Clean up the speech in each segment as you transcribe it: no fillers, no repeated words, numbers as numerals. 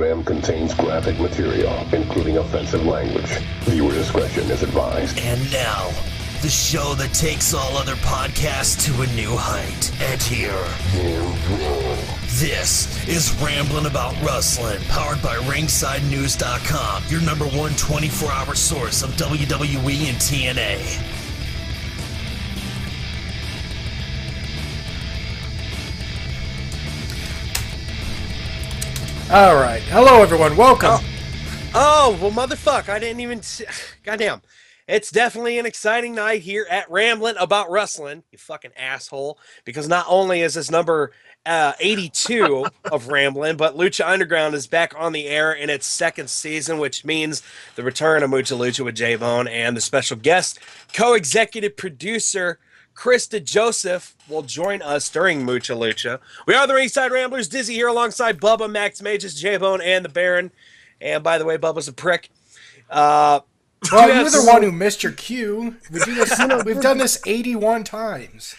program contains graphic material, including offensive language. Viewer discretion is advised. And now, the show that takes all other podcasts to a new height. And here, this is Ramblin' About Wrestling, powered by RingsideNews.com, your number one 24-hour source of WWE and TNA. All right. Hello, everyone. Welcome. Oh, well, motherfuck. I didn't even... Goddamn. It's definitely an exciting night here at Ramblin' About Wrestling, you fucking asshole. Because not only is this number 82 of Ramblin', but Lucha Underground is back on the air in its second season, which means the return of Mucha Lucha with Jaybone and the special guest, co-executive producer, Chris DeJoseph will join us during Mucha Lucha. We are the Ringside Ramblers. Dizzy here alongside Bubba, Max, Magius, Jaybone, and the Baron. And by the way, Bubba's a prick. Well, you're the one who missed your cue. We do this, we've done this 81 times.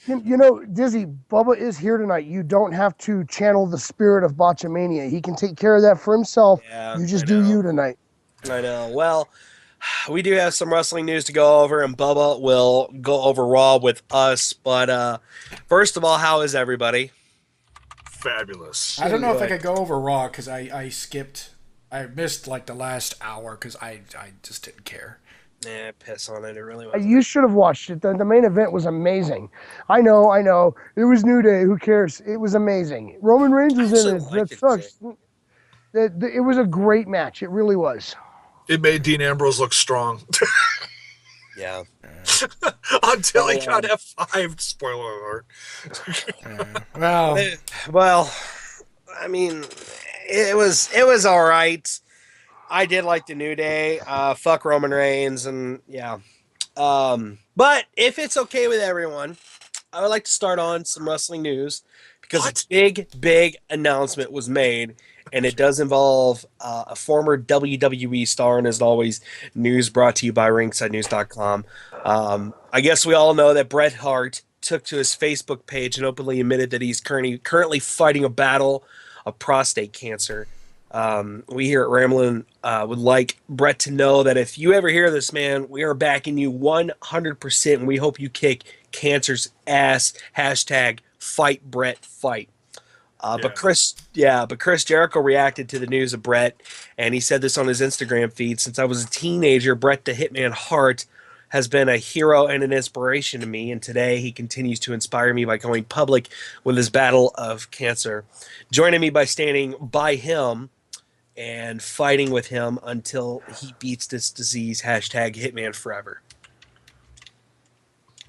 You know, Dizzy, Bubba is here tonight. You don't have to channel the spirit of Botchamania. He can take care of that for himself. Yeah, you just do you tonight. I know. Well, we do have some wrestling news to go over, and Bubba will go over Raw with us. But first of all, how is everybody? Fabulous. I don't know if I could go over Raw because I skipped. I missed like the last hour because I just didn't care. Nah, piss on it. It really was. You should have watched it. The main event was amazing. I know. It was New Day. Who cares? It was amazing. Roman Reigns was in it. That sucks. It was a great match. It really was. It made Dean Ambrose look strong. Yeah. Until he got F5. Spoiler alert. Well, I mean, it was all right. I did like the New Day. Fuck Roman Reigns, and yeah. But if it's okay with everyone, I would like to start on some wrestling news because a big announcement was made. And it does involve a former WWE star, and as always, news brought to you by RingsideNews.com. I guess we all know that Bret Hart took to his Facebook page and openly admitted that he's currently fighting a battle of prostate cancer. We here at Ramblin' would like Bret to know that if you ever hear this, man, we are backing you 100%, and we hope you kick cancer's ass. Hashtag fight Bret, fight. But Chris Jericho reacted to the news of Bret, and he said this on his Instagram feed. Since I was a teenager, Bret the Hitman Hart has been a hero and an inspiration to me, and today he continues to inspire me by going public with his battle of cancer, joining me by standing by him and fighting with him until he beats this disease. Hashtag Hitman Forever.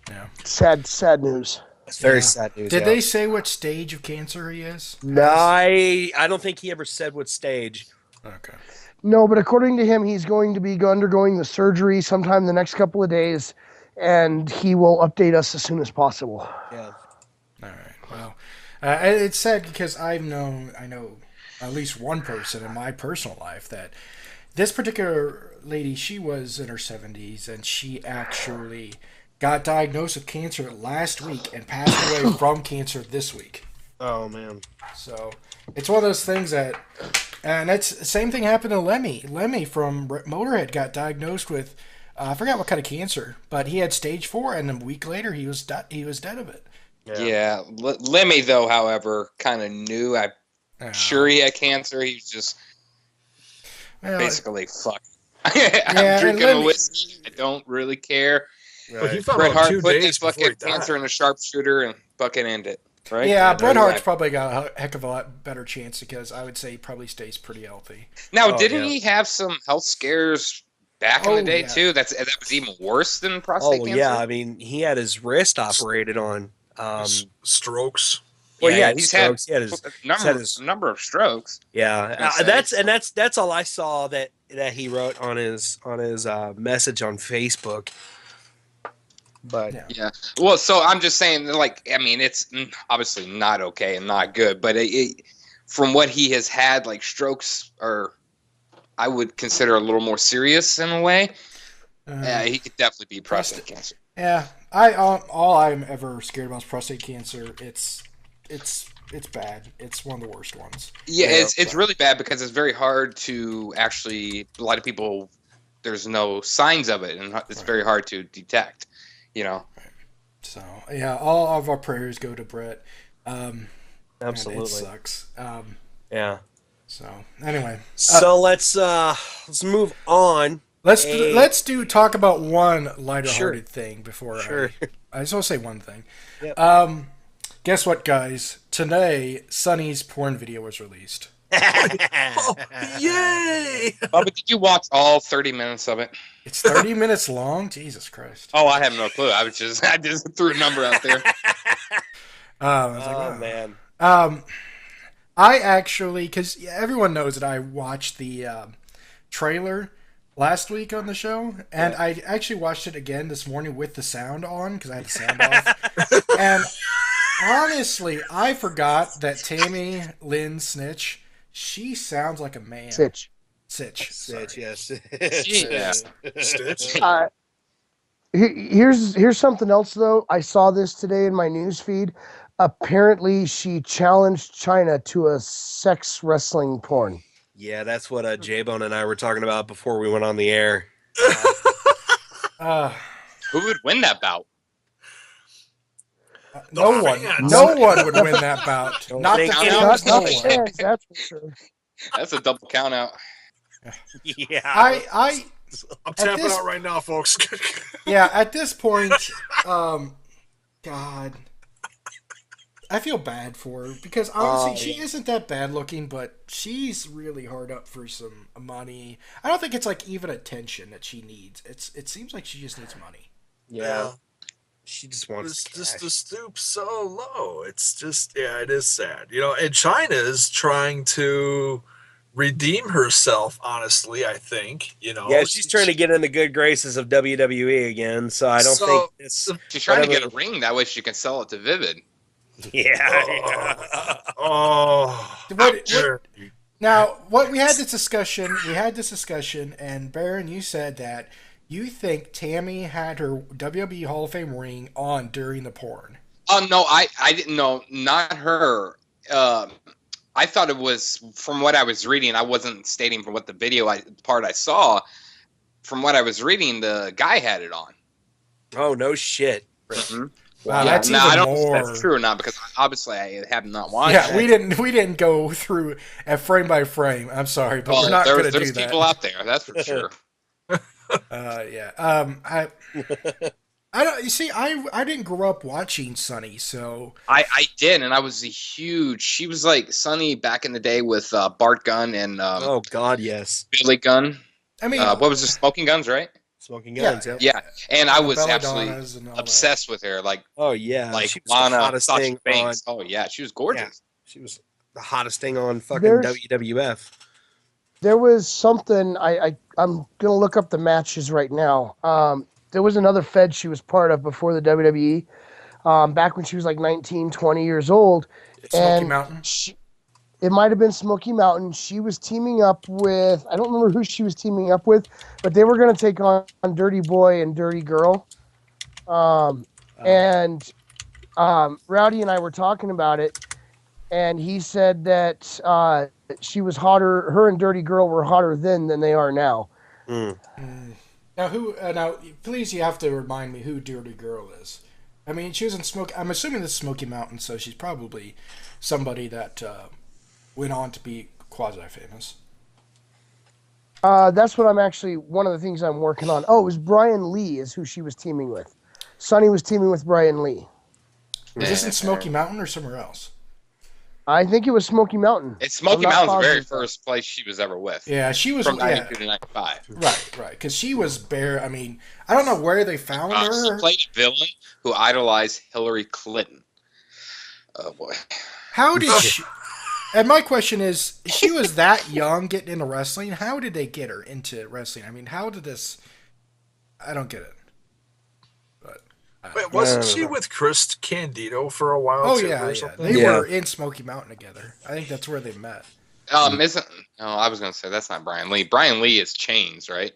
Yeah. Sad news. It's very sad news. Did they say what stage of cancer he is? No, I don't think he ever said what stage. Okay. No, but according to him, he's going to be undergoing the surgery sometime the next couple of days, and he will update us as soon as possible. Yeah. All right. Well, it's sad because I know at least one person in my personal life that this particular lady, she was in her 70s, and she actually got diagnosed with cancer last week and passed away from cancer this week. Oh, man. So it's one of those things that, and that's the same thing happened to Lemmy. Lemmy from Motorhead got diagnosed with, I forgot what kind of cancer, but he had stage 4, and a week later he was dead of it. Yeah. Lemmy, though, however, kind of knew. I'm sure he had cancer. He was just basically, fuck. I'm drinking a whiskey. I don't really care. Right. He Bret Hart put his fucking cancer in a sharpshooter and fucking end it. Right? Yeah, Bret Hart's probably got a heck of a lot better chance because I would say he probably stays pretty healthy. Now, didn't he have some health scares back in the day too? That was even worse than prostate cancer. Oh yeah, I mean he had his wrist operated on. Strokes. Well, he's had a number of strokes. Yeah, that's all I saw that he wrote on his message on Facebook. But yeah, well, so I'm just saying, like, I mean, it's obviously not okay and not good, but from what he has had, like, strokes are, I would consider a little more serious in a way. He could definitely be prostate cancer. Yeah, all I'm ever scared about is prostate cancer. It's it's bad. It's one of the worst ones. Yeah, it's really bad because it's very hard to actually. A lot of people, there's no signs of it, and it's very hard to detect. So yeah, all of our prayers go to Brett. Absolutely, it sucks. Yeah. So anyway, so let's move on. Let's talk about one lighter-hearted thing before I just want to say one thing. Yep. Guess what, guys? Today, Sonny's porn video was released. Oh, yay! But did you watch all 30 minutes of it? It's 30 minutes long? Jesus Christ. Oh, I have no clue. I just threw a number out there. I was like, oh, man. I actually, because everyone knows that I watched the trailer last week on the show, and I actually watched it again this morning with the sound on, because I had the sound off. And honestly, I forgot that Tammy Lynn Snitch, she sounds like a man. Sitch, yes. Yeah. Stitch. Here's something else though. I saw this today in my news feed. Apparently, she challenged China to a sex wrestling porn. Yeah, that's what Jaybone and I were talking about before we went on the air. Who would win that bout? No one would win that bout. Not the fans, no one. Fans, that's for sure. That's a double count out. Yeah. I'm tapping out right now, folks. Yeah, at this point, God, I feel bad for her because honestly, she isn't that bad looking, but she's really hard up for some money. I don't think it's like even attention that she needs. It seems like she just needs money. Yeah. She just wants just to stoop so low. It's just, it is sad. And China is trying to redeem herself, honestly, I think. Yeah, she's trying to get in the good graces of WWE again, so I don't think it's... She's trying to get a ring, that way she can sell it to Vivid. Yeah. Now, we had this discussion, and Baron, you said that you think Tammy had her WWE Hall of Fame ring on during the porn. Oh, no, I didn't know. Not her. I thought it was, from what I was reading, I wasn't stating from what the video part I saw. From what I was reading, the guy had it on. Oh, no shit. Mm-hmm. Wow, that's even I don't more. know if that's true or not, because obviously I have not watched it. Yeah, we didn't go through frame by frame. I'm sorry, but we're not going to do that. There's people out there, that's for sure. I don't. You see, I didn't grow up watching Sunny, so I did, and I was she was like Sunny back in the day with Bart Gunn and oh God, yes, Billy Gunn. I mean, what was it? Smoking Guns, right? Smoking Guns, yeah. And I was Belladonnas absolutely obsessed with her. Like, oh yeah, like she was Lana, the hottest thing on. Oh yeah, she was gorgeous. Yeah, she was the hottest thing on fucking WWF. There was something I'm gonna look up the matches right now. There was another Fed she was part of before the WWE, back when she was like 19, 20 years old. Smoky Mountain. It might have been Smoky Mountain. She was teaming up with, I don't remember who she was teaming up with, but they were going to take on Dirty Boy and Dirty Girl. And Rowdy and I were talking about it, and he said that she was hotter, her and Dirty Girl were hotter then than they are now. Mm. Now, please, you have to remind me who Dirty Girl is. I mean, she was in I'm assuming this is Smoky Mountain, so she's probably somebody that went on to be quasi-famous. That's what one of the things I'm working on. Oh, it was Brian Lee is who she was teaming with. Sonny was teaming with Brian Lee. Is this in Smoky Mountain or somewhere else? I think it was Smoky Mountain. It's Smoky Mountain's the very first place she was ever with. Yeah, she was from 92 to 95. Right, because she was bare. I mean, I don't know where they found her. She played a villain who idolized Hillary Clinton. Oh boy, how did she? And my question is, she was that young getting into wrestling. How did they get her into wrestling? I mean, how did this? I don't get it. Wait, wasn't she with Chris Candido for a while? Oh too, yeah. They were in Smoky Mountain together. I think that's where they met. Isn't? No, I was gonna say that's not Brian Lee. Brian Lee is Chains, right?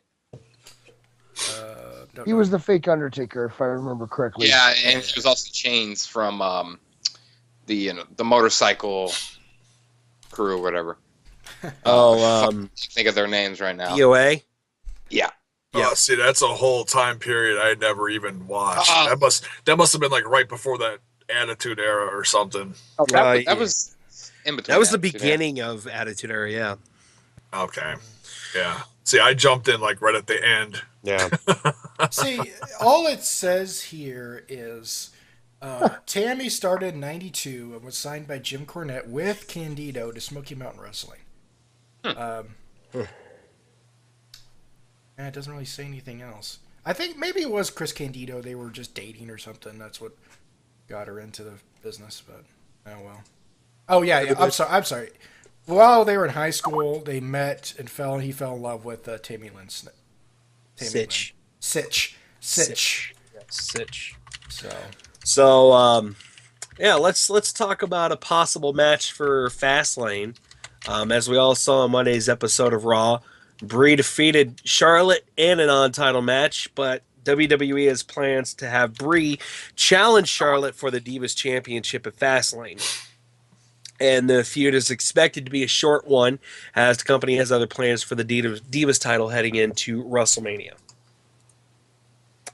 He was the fake Undertaker, if I remember correctly. Yeah, and he was also Chains from the motorcycle crew or whatever. Think of their names right now. DOA. Yeah. Oh, see, that's a whole time period I never even watched. That must have been like right before that Attitude Era or something. Oh, that was in between. That was the beginning of Attitude Era, yeah. Okay. Yeah. See, I jumped in like right at the end. Yeah. See, all it says here is Tammy started in 92 and was signed by Jim Cornette with Candido to Smoky Mountain Wrestling. And it doesn't really say anything else. I think maybe it was Chris Candido. They were just dating or something. That's what got her into the business. But oh well. Oh yeah. I'm sorry. While they were in high school, they met and he fell in love with Tammy Lynn. Sitch. Yeah, Sitch. So yeah, let's talk about a possible match for Fastlane. As we all saw on Monday's episode of Raw, Brie defeated Charlotte in a non-title match, but WWE has plans to have Brie challenge Charlotte for the Divas Championship at Fastlane. And the feud is expected to be a short one, as the company has other plans for the Divas title heading into WrestleMania.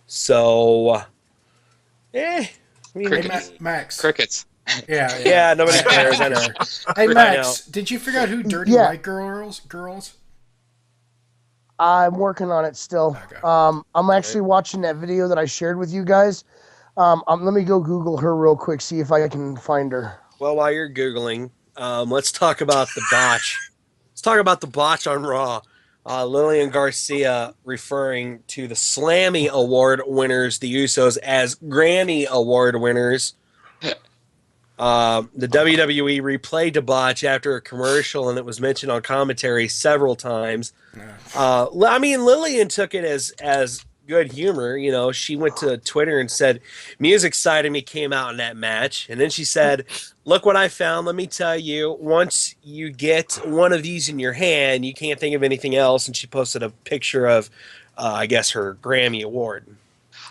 So, Max. Crickets. Yeah, nobody cares. I know. Hey, Max, did you figure out who Dirty White Girls? I'm working on it still. Okay. I'm actually watching that video that I shared with you guys. Let me go Google her real quick, see if I can find her. Well, while you're Googling, let's talk about the botch. Let's talk about the botch on Raw. Lillian Garcia referring to the Slammy Award winners, the Usos, as Grammy Award winners. The WWE replayed the botch after a commercial, and it was mentioned on commentary several times. I mean, Lillian took it as good humor. You know, she went to Twitter and said, "Music Side of Me came out in that match," and then she said, "Look what I found. Let me tell you, once you get one of these in your hand, you can't think of anything else." And she posted a picture of, I guess, her Grammy Award.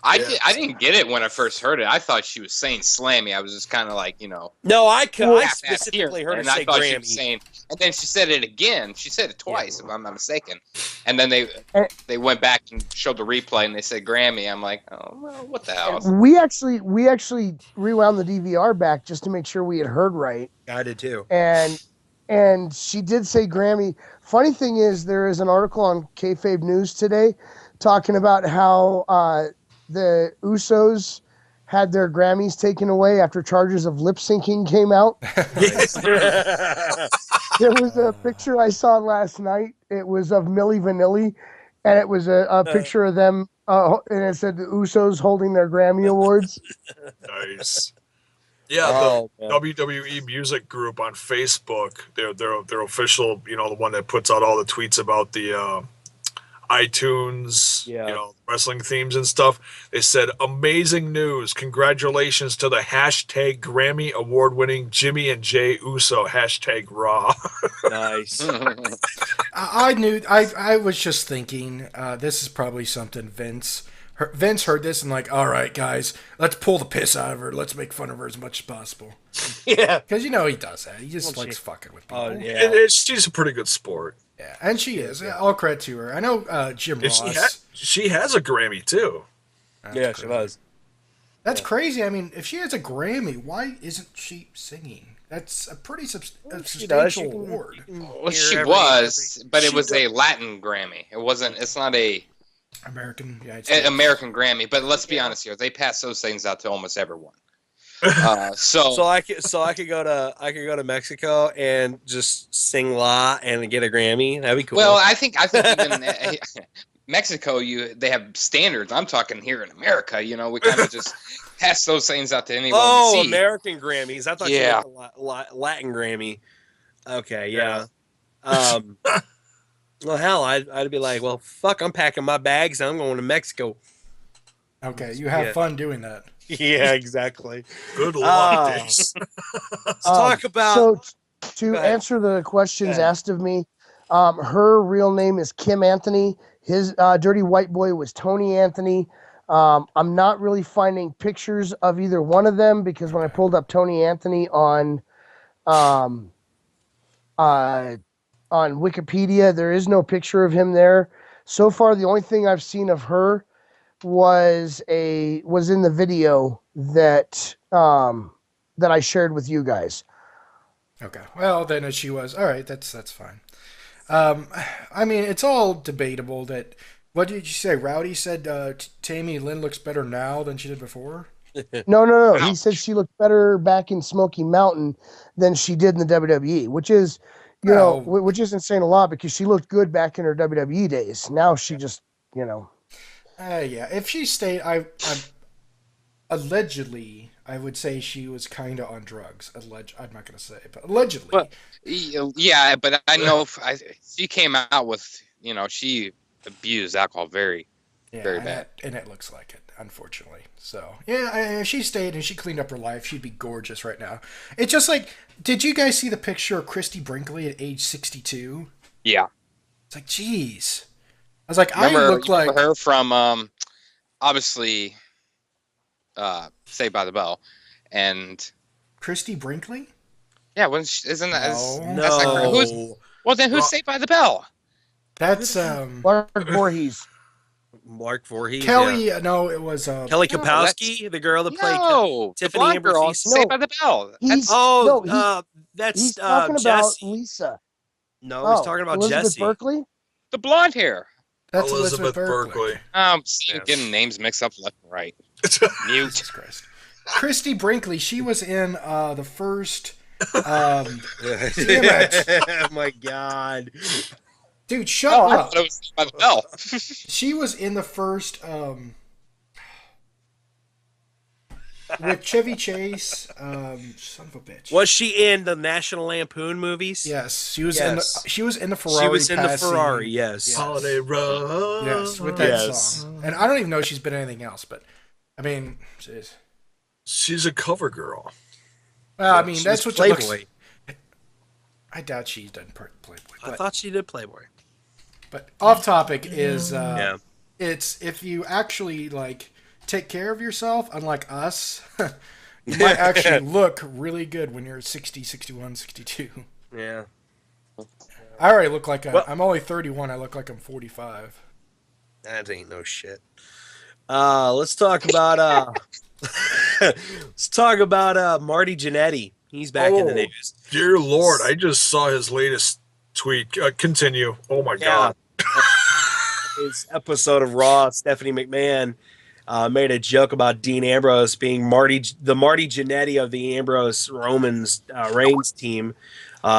I didn't get it when I first heard it. I thought she was saying Slammy. I was just kind of like, No, I specifically heard her say I thought Grammy. she was saying, and then she said it again. She said it twice, if I'm not mistaken. And then they went back and showed the replay, and they said Grammy. I'm like, oh, well, what the hell? We actually rewound the DVR back just to make sure we had heard right. I did too. And she did say Grammy. Funny thing is, there is an article on Kayfabe News today talking about how the Usos had their Grammys taken away after charges of lip syncing came out. There was a picture I saw last night. It was of Milli Vanilli, and it was a picture of them, and it said the Usos holding their Grammy Awards. Nice. Yeah, the WWE music group on Facebook, their official, the one that puts out all the tweets about the iTunes, wrestling themes and stuff. They said, "Amazing news! Congratulations to the hashtag Grammy award-winning Jimmy and Jay Uso hashtag Raw." Nice. I was just thinking, this is probably something Vince heard this and like, all right, guys, let's pull the piss out of her. Let's make fun of her as much as possible. Yeah, because he does that. He just likes fucking with people. And she's a pretty good sport. Yeah, and she is. All credit to her. I know Jim Ross. She has a Grammy, too. That's she does. That's crazy. I mean, if she has a Grammy, why isn't she singing? That's a pretty substantial award. Well, she was, but it was a Latin Grammy. It's not a American Grammy. But let's be honest here. They pass those things out to almost everyone. So I could go to Mexico and just sing La and get a Grammy. That'd be cool. Well, I think even Mexico, they have standards. I'm talking here in America. We kind of just pass those things out to anyone. Oh, we see. American Grammys. I thought you meant the Latin Grammy. Okay, yeah. Well, hell, I'd be like, well, fuck, I'm packing my bags and I'm going to Mexico. Okay, you have fun doing that. Yeah, exactly. Good luck, Dace. Let's talk about... So, to answer the questions asked of me, her real name is Kim Anthony. His Dirty White Boy was Tony Anthony. I'm not really finding pictures of either one of them because when I pulled up Tony Anthony on Wikipedia, there is no picture of him there. So far, the only thing I've seen of her was in the video that I shared with you guys. Okay. Well, then she was all right. That's fine. I mean, it's all debatable. That what did you say? Rowdy said Tammy Lynn looks better now than she did before. No. He said she looked better back in Smoky Mountain than she did in the WWE, which is, which isn't saying a lot because she looked good back in her WWE days. Now she just, Yeah. If she stayed, I'm allegedly, I would say she was kind of on drugs. I'm not going to say, but allegedly. Well, yeah, but I know she came out with, she abused alcohol very bad. And it looks like it, unfortunately. So, yeah, if she stayed and she cleaned up her life, she'd be gorgeous right now. It's just like, did you guys see the picture of Christy Brinkley at age 62? Yeah. It's like, geez. I was like, remember, I look like her from, obviously, Saved by the Bell, and Christy Brinkley. Yeah, isn't that? No. That's like her. Well, then who's Saved by the Bell? That's Mark Voorhees. Mark Voorhees. Kelly. Yeah. No, it was Kelly Kapowski, the girl that played Tiffany the girl, Saved by the Bell. He's talking Jesse. about Lisa. No, he's talking about Elizabeth Jesse. Berkley? The blonde hair. That's Elizabeth Berkley. I'm getting names mixed up left and right. Mute. Jesus Christ. Christy Brinkley. She was in the first. Damn it. Oh my God. Dude, shut up. I thought it was Saved by the Bell. She was in the first with Chevy Chase. Son of a bitch. Was she in the National Lampoon movies? Yes, she was in the Ferrari. She was in the Ferrari, yes. Holiday Road. Yes, with that song. And I don't even know if she's been anything else, but I mean, she's a cover girl. Well, I mean, that's what Playboy. She looks. I doubt she's done Playboy. I thought she did Playboy. But off topic is it's if you actually take care of yourself, unlike us, you might actually look really good when you're 60, 61, 62. Yeah. I already look like I'm only 31. I look like I'm 45. That ain't no shit. Let's talk about Marty Jannetty. He's back in the news. Dear Lord, I just saw his latest tweet. Continue. Oh my God. His episode of Raw, Stephanie McMahon made a joke about Dean Ambrose being the Marty Jannetty of the Ambrose Reigns team.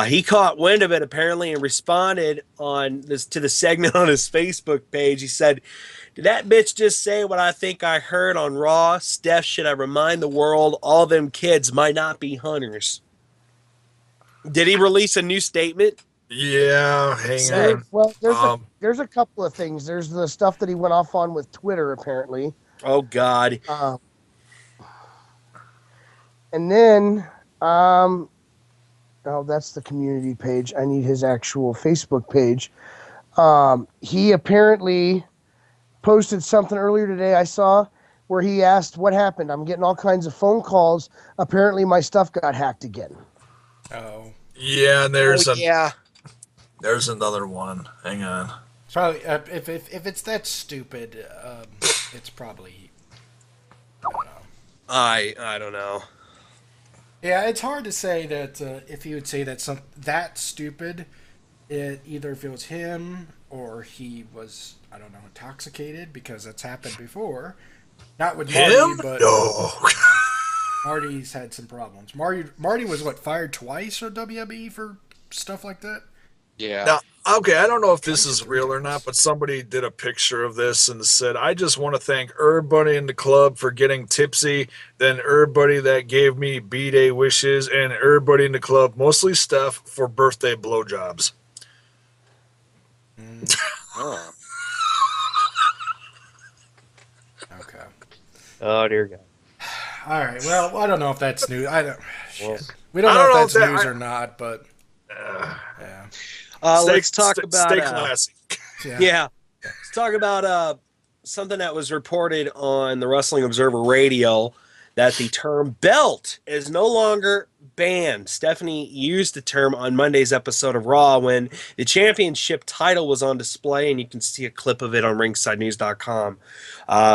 He caught wind of it apparently and responded to the segment on his Facebook page. He said, "Did that bitch just say what I think I heard on Raw? Steph, should I remind the world all them kids might not be hunters?" Did he release a new statement? Yeah, hang on. Well, there's a couple of things. There's the stuff that he went off on with Twitter, apparently. Oh, God. And then, that's the community page. I need his actual Facebook page. He apparently posted something earlier today I saw where he asked what happened. I'm getting all kinds of phone calls. Apparently my stuff got hacked again. Oh. Yeah, and there's another one. Hang on. Probably if it's that stupid, it's probably. I don't know. I don't know. Yeah, it's hard to say that if you would say that that stupid, either if it was him or he was, I don't know, intoxicated, because that's happened before. Not with Marty, but no. Marty's had some problems. Marty was fired twice or WWE for stuff like that. Yeah. Now, okay, I don't know if this is real or not, but somebody did a picture of this and said, "I just want to thank everybody in the club for getting tipsy, then everybody that gave me B-Day wishes, and everybody in the club, mostly Steph, for birthday blowjobs." Oh. Okay. Oh, dear God. All right. Well, I don't know if that's news. We don't I know don't if that's news or not, but yeah. Let's talk about stay classy. Yeah. Let's talk about something that was reported on the Wrestling Observer Radio, that the term belt is no longer banned. Stephanie used the term on Monday's episode of Raw when the championship title was on display, and you can see a clip of it on ringsidenews.com.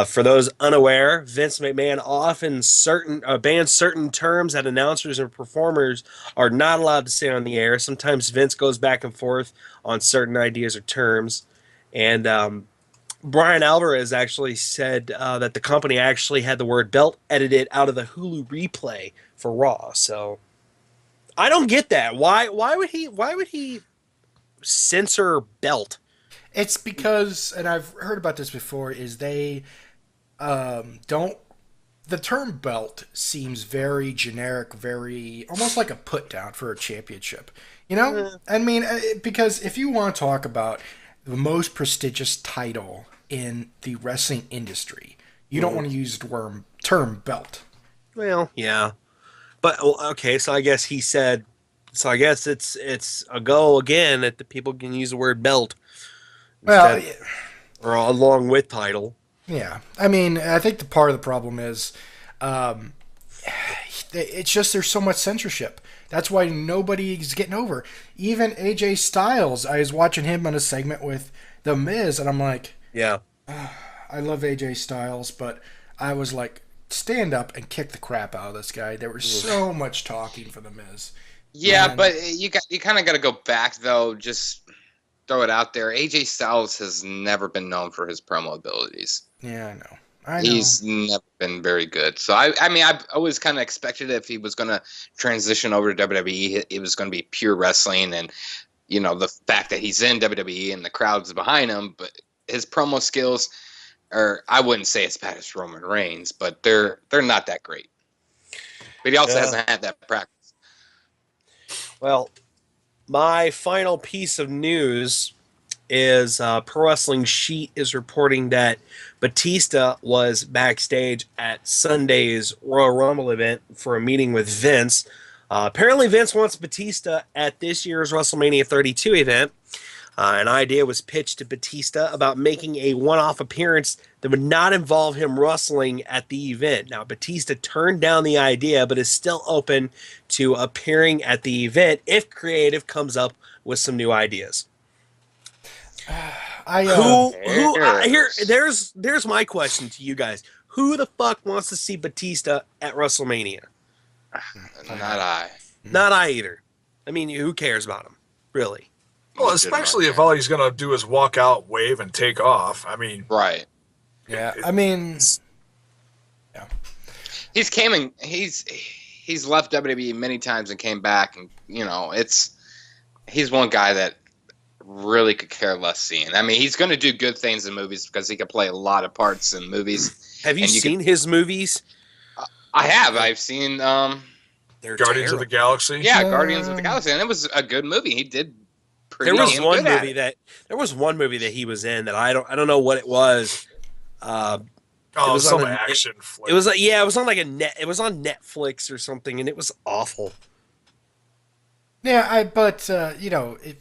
For those unaware, Vince McMahon often bans certain terms that announcers and performers are not allowed to say on the air. Sometimes Vince goes back and forth on certain ideas or terms. And Brian Alvarez actually said that the company actually had the word belt edited out of the Hulu replay for Raw. So I don't get that. Why would he censor belt? It's because, and I've heard about this before, is they don't. The term belt seems very generic, very almost like a put down for a championship. You know, I mean, because if you want to talk about the most prestigious title in the wrestling industry, you don't want to use the term belt. Well, yeah, but okay. So I guess he said. So I guess it's a go again that the people can use the word belt. Well, or along with title. Yeah, I mean, I think the part of the problem is, it's just there's so much censorship. That's why nobody's getting over. Even AJ Styles, I was watching him on a segment with The Miz, and I'm like, yeah, I love AJ Styles, but I was like, stand up and kick the crap out of this guy. There was so much talking for The Miz. Yeah, but you kind of got to go back though. Just throw it out there. AJ Styles has never been known for his promo abilities. Yeah, I know. He's never been very good. So, I mean, I've always kind of expected if he was going to transition over to WWE, it was going to be pure wrestling. And, you know, the fact that he's in WWE and the crowd's behind him, but his promo skills are, I wouldn't say as bad as Roman Reigns, but they're not that great. But he also hasn't had that practice. Well, my final piece of news is Pro Wrestling Sheet is reporting that Batista was backstage at Sunday's Royal Rumble event for a meeting with Vince. Apparently, Vince wants Batista at this year's WrestleMania 32 event. An idea was pitched to Batista about making a one-off appearance that would not involve him wrestling at the event. Now, Batista turned down the idea, but is still open to appearing at the event if creative comes up with some new ideas. There's my question to you guys. Who the fuck wants to see Batista at WrestleMania? Not I. Not I either. I mean, who cares about him? Really? Well, especially if all he's going to do is walk out, wave, and take off. I mean... Right. Yeah, I mean... Yeah. He's left WWE many times and came back, and, you know, he's one guy that really could care less seeing. I mean, he's going to do good things in movies because he can play a lot of parts in movies. Have you seen his movies? I have. I've seen Guardians of the Galaxy. Yeah, Guardians of the Galaxy, and it was a good movie. He did pretty There was one movie that he was in that I don't know what it was. It was some action flick. It was it was on it was on Netflix or something, and it was awful. Yeah, you know, the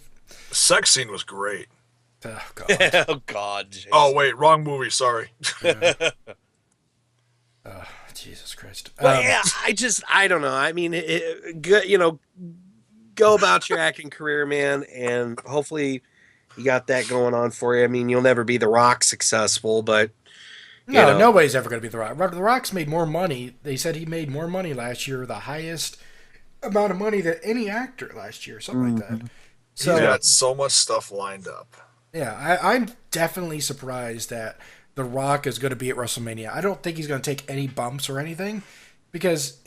sex scene was great. Oh God. Oh God. Jason. Oh wait, wrong movie. Sorry. Jesus Christ. Yeah, I don't know. I mean, go about your acting career, man, and hopefully you got that going on for you. I mean, you'll never be The Rock successful, but nobody's ever going to be The Rock. The Rock's made more money. They said he made more money last year, the highest amount of money than any actor last year, something like that. So, he's got so much stuff lined up. Yeah, I'm definitely surprised that The Rock is going to be at WrestleMania. I don't think he's going to take any bumps or anything because,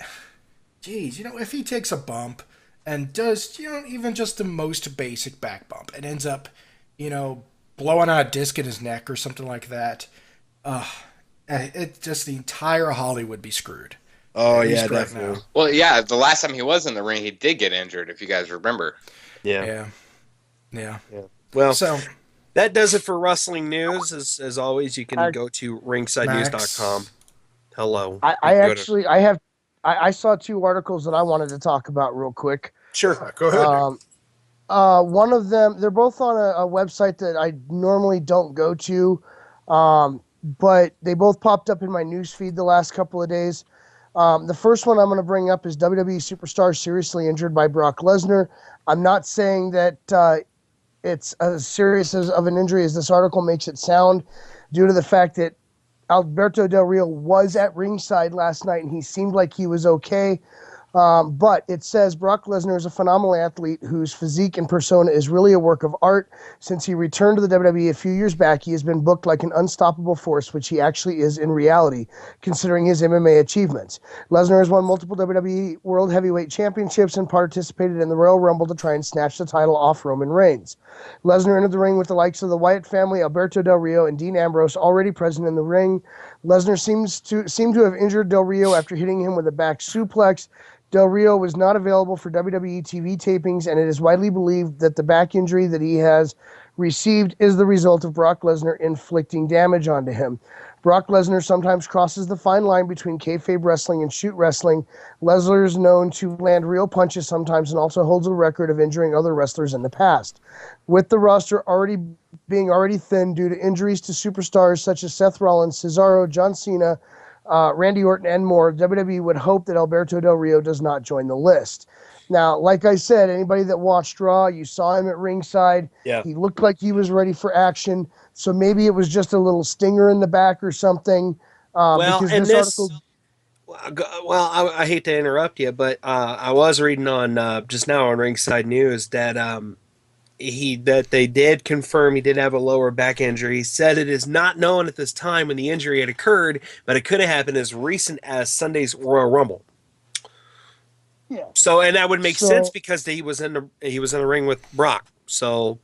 geez, you know, if he takes a bump and does, you know, even just the most basic back bump and ends up, you know, blowing out a disc in his neck or something like that, it just the entire Hollywood would be screwed. Oh, yeah, definitely. Well, yeah, the last time he was in the ring, he did get injured, if you guys remember. Yeah. Well, so that does it for wrestling news. As always, you can go to ringsidenews.com. Hello. I saw two articles that I wanted to talk about real quick. Sure. Go ahead. One of them, they're both on a website that I normally don't go to. but they both popped up in my news feed the last couple of days. The first one I'm going to bring up is WWE superstar seriously injured by Brock Lesnar. I'm not saying that it's as serious of an injury as this article makes it sound, due to the fact that Alberto Del Rio was at ringside last night and he seemed like he was okay. But it says Brock Lesnar is a phenomenal athlete whose physique and persona is really a work of art. Since he returned to the WWE a few years back, he has been booked like an unstoppable force, which he actually is in reality, considering his MMA achievements. Lesnar has won multiple WWE World Heavyweight Championships and participated in the Royal Rumble to try and snatch the title off Roman Reigns. Lesnar entered the ring with the likes of the Wyatt family, Alberto Del Rio, and Dean Ambrose already present in the ring. Lesnar seemed to have injured Del Rio after hitting him with a back suplex. Del Rio was not available for WWE TV tapings, and it is widely believed that the back injury that he has received is the result of Brock Lesnar inflicting damage onto him. Brock Lesnar sometimes crosses the fine line between kayfabe wrestling and shoot wrestling. Lesnar is known to land real punches sometimes and also holds a record of injuring other wrestlers in the past. With the roster already thin due to injuries to superstars such as Seth Rollins, Cesaro, John Cena, Randy Orton, and more, WWE would hope that Alberto Del Rio does not join the list. Now, like I said, anybody that watched Raw, you saw him at ringside. Yeah. He looked like he was ready for action. So maybe it was just a little stinger in the back or something. Well, I hate to interrupt you, but I was reading on just now on Ringside News that that they did confirm he did have a lower back injury. He said it is not known at this time when the injury had occurred, but it could have happened as recent as Sunday's Royal Rumble. Yeah. So, and that would make sense because he was in the ring with Brock. So,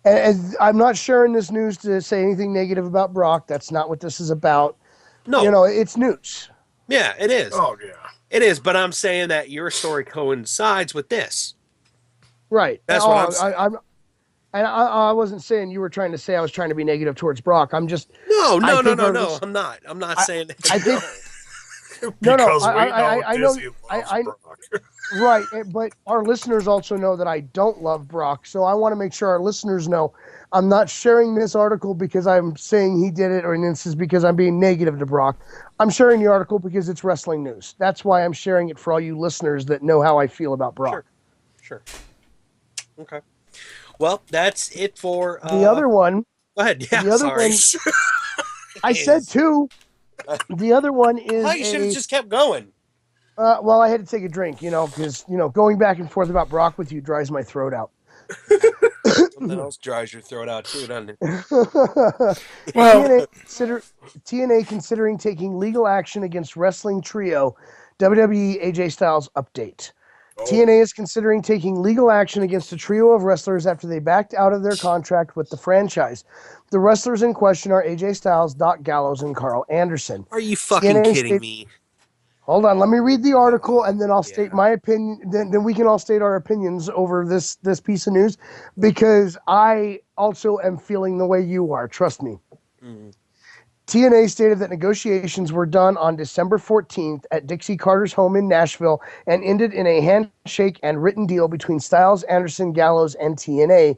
and I'm not sharing this news to say anything negative about Brock. That's not what this is about. No, it's news. Yeah, it is. Oh yeah, it is. But I'm saying that your story coincides with this. Right. That's what I'm saying. I wasn't saying you were trying to say I was trying to be negative towards Brock. I'm just no. I'm not. I'm not saying that. I think I know. Right, but our listeners also know that I don't love Brock, so I want to make sure our listeners know I'm not sharing this article because I'm saying he did it, or this is because I'm being negative to Brock. I'm sharing the article because it's wrestling news. That's why I'm sharing it for all you listeners that know how I feel about Brock. Sure. Okay. Well, that's it for the other one. Go ahead. Yeah, the other one. I said two. The other one is. Oh, you should have just kept going. Well, I had to take a drink, because going back and forth about Brock with you dries my throat out. Something else dries your throat out too, doesn't it? Well, TNA considering taking legal action against wrestling trio WWE AJ Styles update. TNA is considering taking legal action against a trio of wrestlers after they backed out of their contract with the franchise. The wrestlers in question are AJ Styles, Doc Gallows, and Carl Anderson. Are you fucking kidding me? Hold on, let me read the article and then I'll state my opinion. Then we can all state our opinions over this piece of news, because I also am feeling the way you are. Trust me. Mm-hmm. TNA stated that negotiations were done on December 14th at Dixie Carter's home in Nashville and ended in a handshake and written deal between Styles, Anderson, Gallows, and TNA.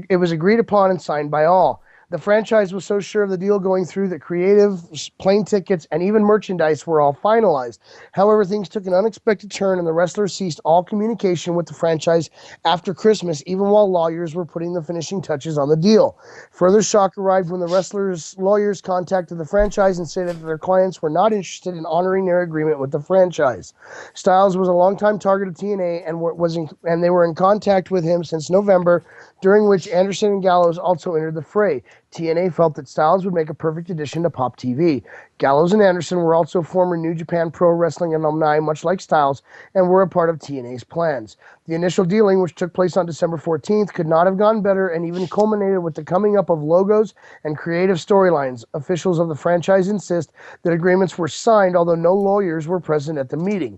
It was agreed upon and signed by all. The franchise was so sure of the deal going through that creative, plane tickets, and even merchandise were all finalized. However, things took an unexpected turn and the wrestlers ceased all communication with the franchise after Christmas, even while lawyers were putting the finishing touches on the deal. Further shock arrived when the wrestlers' lawyers contacted the franchise and stated that their clients were not interested in honoring their agreement with the franchise. Styles was a longtime target of TNA and they were in contact with him since November, during which Anderson and Gallows also entered the fray. TNA felt that Styles would make a perfect addition to Pop TV. Gallows and Anderson were also former New Japan Pro Wrestling alumni, much like Styles, and were a part of TNA's plans. The initial dealing, which took place on December 14th, could not have gone better and even culminated with the coming up of logos and creative storylines. Officials of the franchise insist that agreements were signed, although no lawyers were present at the meeting.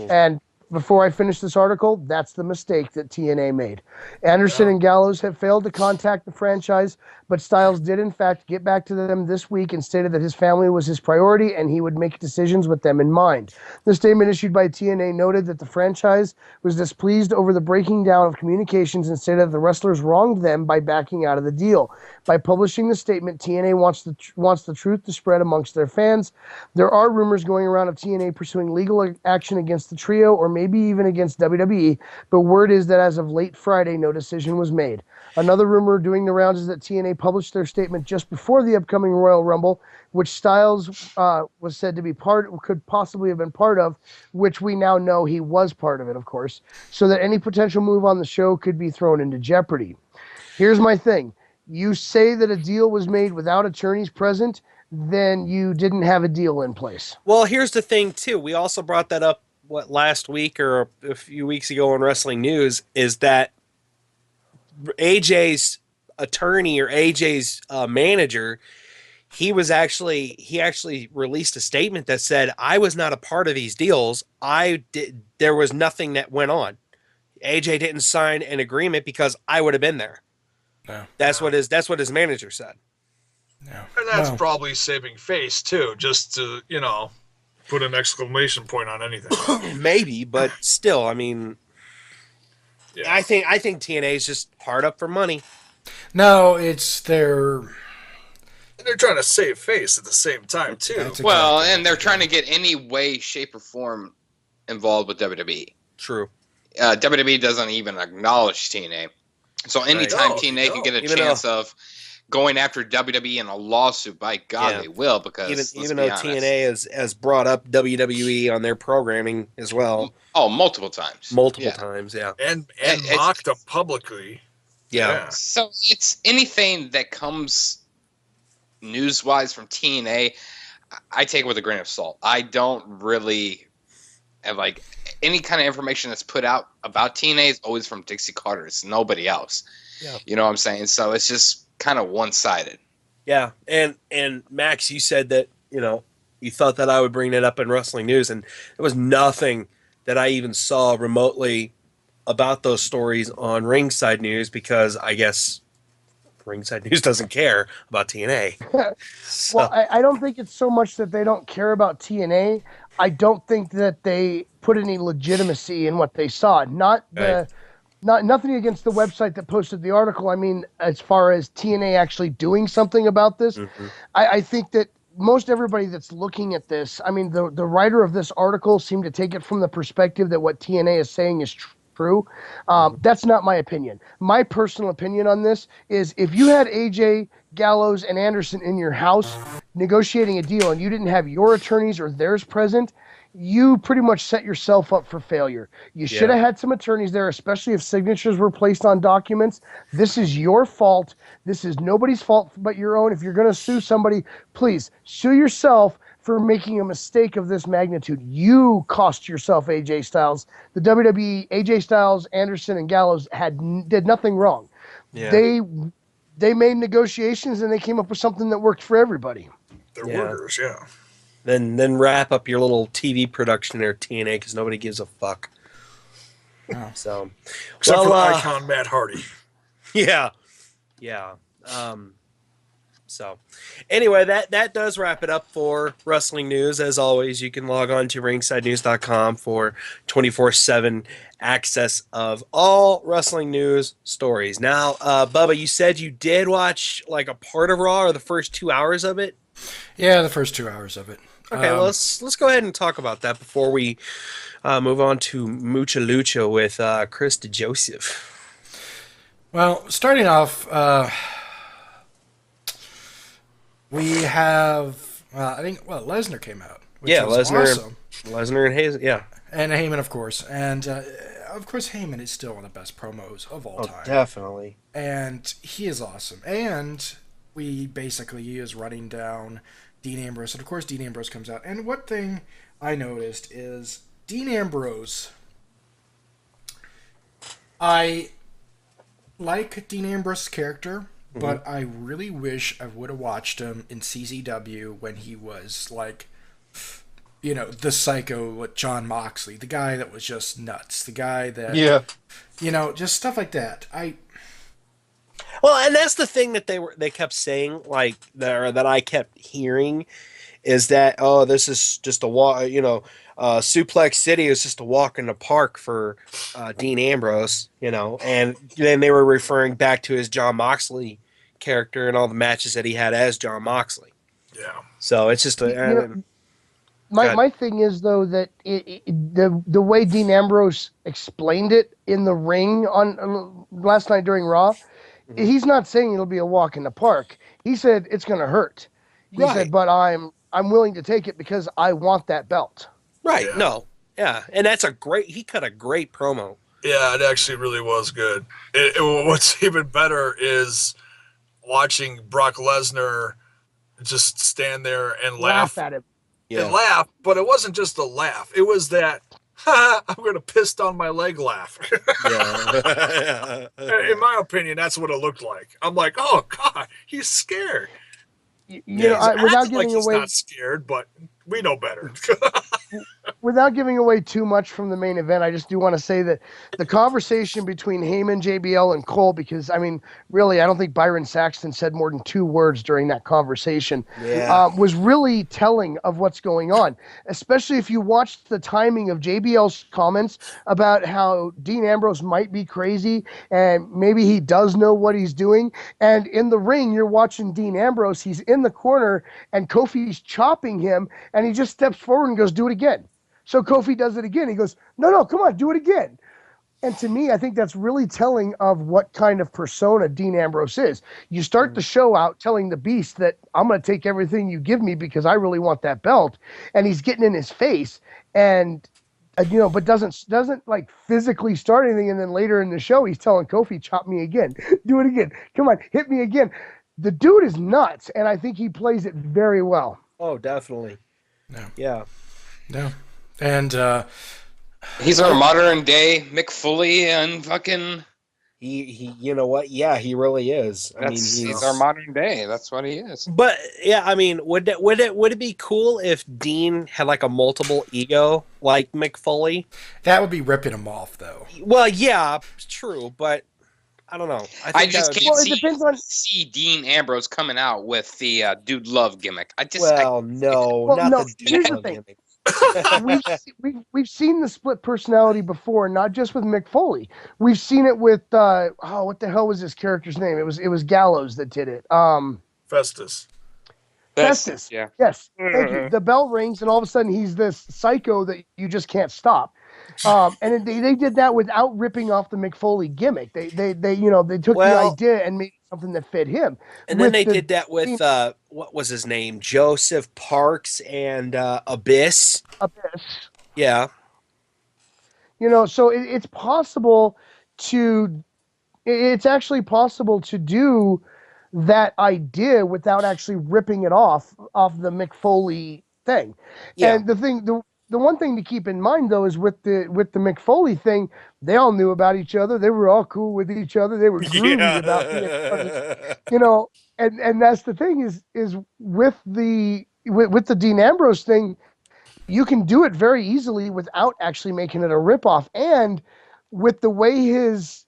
And before I finish this article, that's the mistake that TNA made. Anderson and Gallows have failed to contact the franchise, but Styles did in fact get back to them this week and stated that his family was his priority and he would make decisions with them in mind. The statement issued by TNA noted that the franchise was displeased over the breaking down of communications and stated that the wrestlers wronged them by backing out of the deal. By publishing the statement, TNA wants the truth to spread amongst their fans. There are rumors going around of TNA pursuing legal action against the trio or maybe even against WWE, but word is that as of late Friday, no decision was made. Another rumor doing the rounds is that TNA published their statement just before the upcoming Royal Rumble, which Styles was said to be could possibly have been part of, which we now know he was part of it, of course, so that any potential move on the show could be thrown into jeopardy. Here's my thing. You say that a deal was made without attorneys present, then you didn't have a deal in place. Well, here's the thing, too. We also brought that up, last week or a few weeks ago on Wrestling News, is that AJ's attorney or AJ's manager, he actually released a statement that said, I was not a part of these deals. There was nothing that went on. AJ didn't sign an agreement because I would have been there. No. That's what his manager said. No. And that's probably saving face too, just to, put an exclamation point on anything. Maybe, but still, I mean, yeah. I think TNA is just hard up for money. No, it's their... And they're trying to save face at the same time, too. Exactly and they're trying to get any way, shape, or form involved with WWE. True. WWE doesn't even acknowledge TNA. So anytime TNA can get a chance of going after WWE in a lawsuit, by God, they will, because even though TNA has brought up WWE on their programming as well. Oh, multiple times. Multiple times, yeah. And mocked them publicly. Yeah. So it's anything that comes news-wise from TNA, I take it with a grain of salt. I don't really have, any kind of information that's put out about TNA is always from Dixie Carter. It's nobody else. Yeah. You know what I'm saying? So it's just kind of one-sided. Yeah, and Max, you said that, you thought that I would bring it up in Wrestling News, and there was nothing that I even saw remotely about those stories on Ringside News, because I guess Ringside News doesn't care about TNA. So. Well, I don't think it's so much that they don't care about TNA. I don't think that they put any legitimacy in what they saw. Nothing against the website that posted the article. I mean, as far as TNA actually doing something about this, I think that most everybody that's looking at this, I mean, the writer of this article seemed to take it from the perspective that what TNA is saying is true. That's not my opinion. My personal opinion on this is, if you had AJ, Gallows, and Anderson in your house negotiating a deal and you didn't have your attorneys or theirs present, you pretty much set yourself up for failure. You should have had some attorneys there, especially if signatures were placed on documents. This is your fault. This is nobody's fault but your own. If you're going to sue somebody, please sue yourself for making a mistake of this magnitude. You cost yourself AJ Styles. The WWE, AJ Styles, Anderson, and Gallows did nothing wrong. Yeah. They made negotiations and they came up with something that worked for everybody. They're workers, yeah. Then wrap up your little TV production there, TNA, because nobody gives a fuck. Oh. So, except for icon Matt Hardy. Yeah. So, anyway, that does wrap it up for Wrestling News. As always, you can log on to ringsidenews.com for 24/7 access of all wrestling news stories. Now, Bubba, you said you did watch a part of Raw, or the first 2 hours of it? Yeah, the first 2 hours of it. Okay, let's go ahead and talk about that before we move on to Mucha Lucha with Chris DeJoseph. Well, starting off, we have, I think, Lesnar came out. Which was awesome. Lesnar and Heyman, yeah. And Heyman, of course. And, of course, Heyman is still one of the best promos of all time. Definitely. And he is awesome. And he is running down Dean Ambrose. And, of course, Dean Ambrose comes out. And one thing I noticed is Dean Ambrose, I like Dean Ambrose's character, but I really wish I would have watched him in CZW when he was the psycho with John Moxley, the guy that was just nuts, the guy that, just stuff like that. Well, and that's the thing that they kept saying, like that I kept hearing, is that this is just a walk. Suplex City is just a walk in the park for Dean Ambrose. And then they were referring back to his John Moxley character and all the matches that he had as John Moxley. Yeah. So it's just my thing is though that the way Dean Ambrose explained it in the ring on last night during Raw. He's not saying it'll be a walk in the park. He said it's going to hurt. He said, but I'm willing to take it because I want that belt. Right. Yeah. No. Yeah. And he cut a great promo. Yeah, it actually really was good. What's even better is watching Brock Lesnar just stand there and laugh at him. And laugh, but it wasn't just a laugh. It was that, I'm going to piss down my leg laugh. Yeah. In my opinion, that's what it looked like. I'm like, oh, God, he's scared. Without giving he's away, not scared, but we know better. Without giving away too much from the main event, I just do want to say that the conversation between Heyman, JBL, and Cole, because, really, I don't think Byron Saxton said more than 2 words during that conversation, was really telling of what's going on, especially if you watched the timing of JBL's comments about how Dean Ambrose might be crazy and maybe he does know what he's doing. And in the ring, you're watching Dean Ambrose. He's in the corner and Kofi's chopping him, and he just steps forward and goes, "Do it again." So Kofi does it again. He goes, no, come on, do it again. And to me, I think that's really telling of what kind of persona Dean Ambrose is. You start the show out telling the Beast that I'm going to take everything you give me because I really want that belt. And he's getting in his face and, but doesn't like physically start anything. And then later in the show, he's telling Kofi, chop me again, do it again. Come on, hit me again. The dude is nuts. And I think he plays it very well. Oh, definitely. Yeah. And he's our modern day Mick Foley and fucking. He you know what? Yeah, he really is. He's our modern day. That's what he is. But yeah, would it be cool if Dean had like a multiple ego like Mick Foley? That would be ripping him off, though. Well, yeah, true, but I don't know. I just can't see Dean Ambrose coming out with the Dude Love gimmick. Here's the thing. We've seen the split personality before, not just with Mick Foley. We've seen it with what the hell was his character's name? It was Gallows that did it. Festus. Yeah. Yes. Thank you. The bell rings, and all of a sudden he's this psycho that you just can't stop. And they did that without ripping off the Mick Foley gimmick. They took the idea and made something that fit him. And then they did that with what was his name? Joseph Parks and Abyss. Yeah. So it's actually possible to do that idea without actually ripping it off the Mick Foley thing. Yeah. And the one thing to keep in mind, though, is with the Mick Foley thing, they all knew about each other. They were all cool with each other. They were groovy about each other. And that's the thing is with the Dean Ambrose thing, you can do it very easily without actually making it a ripoff. And with the way his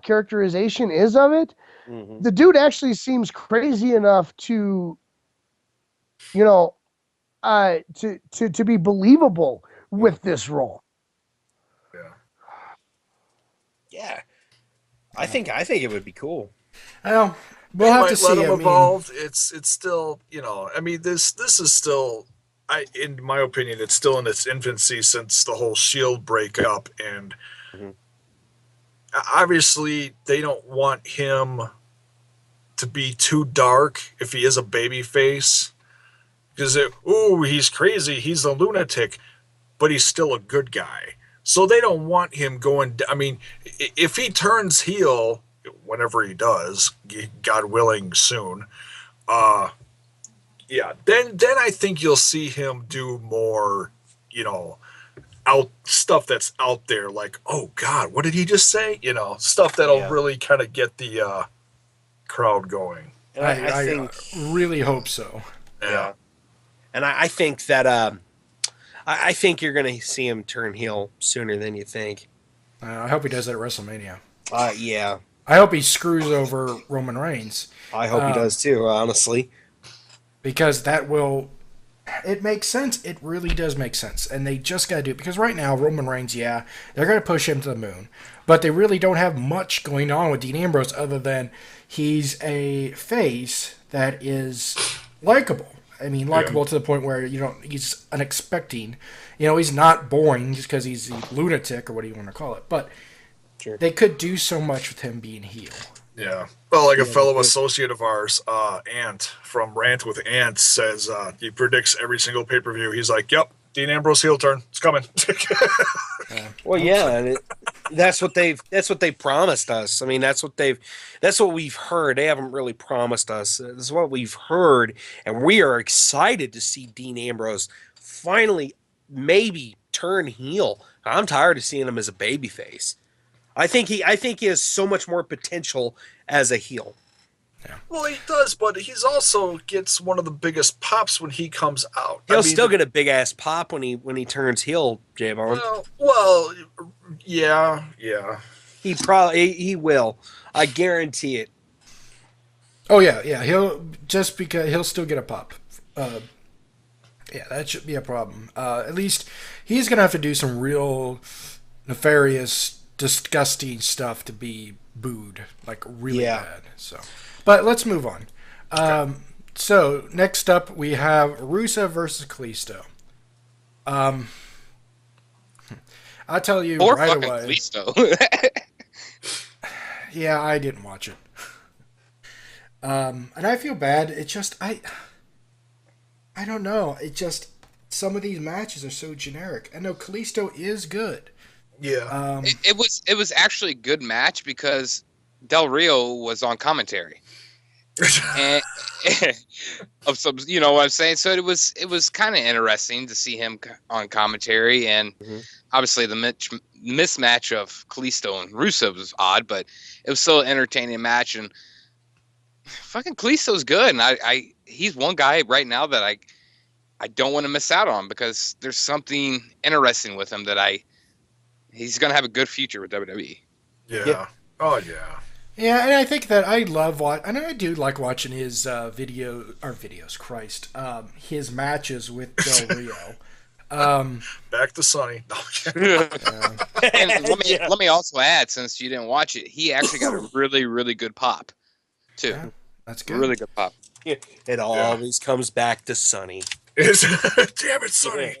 characterization is of it, the dude actually seems crazy enough to be believable with this role. Yeah. I think it would be cool. We'll have to see. Let him evolve. It's still, this is still, in my opinion, it's still in its infancy since the whole Shield breakup, and obviously they don't want him to be too dark if he is a baby face. Because, he's crazy, he's a lunatic, but he's still a good guy. So they don't want him going... if he turns heel, whenever he does, God willing soon, then I think you'll see him do more, stuff that's out there, like, oh, God, what did he just say? Stuff that'll really kind of get the crowd going. And I really hope so. Yeah. And I think that I think you're going to see him turn heel sooner than you think. I hope he does it at WrestleMania. Yeah. I hope he screws over Roman Reigns. I hope he does too, honestly. Because that will... It makes sense. It really does make sense. And they just got to do it. Because right now, Roman Reigns, they're going to push him to the moon. But they really don't have much going on with Dean Ambrose other than he's a face that is likable. I mean, likable to the point where he's unexpected. He's not boring just because he's a lunatic or what do you want to call it. But they could do so much with him being heel. Yeah. Well, like a fellow associate of ours, Ant from Rant with Ant says he predicts every single pay-per-view. He's like, "Yep, Dean Ambrose heel turn. It's coming." Well, yeah, and that's what they promised us. I mean, that's what we've heard. They haven't really promised us. This is what we've heard, and we are excited to see Dean Ambrose finally maybe turn heel. I'm tired of seeing him as a babyface. I think he has so much more potential as a heel. Yeah. Well, he does, but he's also gets one of the biggest pops when he comes out. He'll still get a big ass pop when he turns heel, Jaybone. Well, yeah. He will. I guarantee it. Oh yeah. He'll still get a pop. That should be a problem. At least he's gonna have to do some real nefarious, disgusting stuff to be booed, like really bad. So, but let's move on. So next up we have Rusev versus Kalisto. I'll tell you right away. Kalisto. Yeah, I didn't watch it. And I feel bad. It just I don't know. It just some of these matches are so generic. I know Kalisto is good. Yeah. It was actually a good match because Del Rio was on commentary. And of some, you know what I'm saying? So it was kind of interesting to see him on commentary, and obviously the mismatch of Kalisto and Rusev was odd, but it was still an entertaining match. And fucking Kalisto's good, and he's one guy right now that I don't want to miss out on because there's something interesting with him that he's gonna have a good future with WWE. Yeah. Oh yeah. Yeah, and I think that I do like watching his videos. Christ, his matches with Del Rio. Back to Sonny. And let me also add, since you didn't watch it, he actually got a really, really good pop too. Yeah, that's good. Really good pop. It always comes back to Sonny. Damn it, Sonny.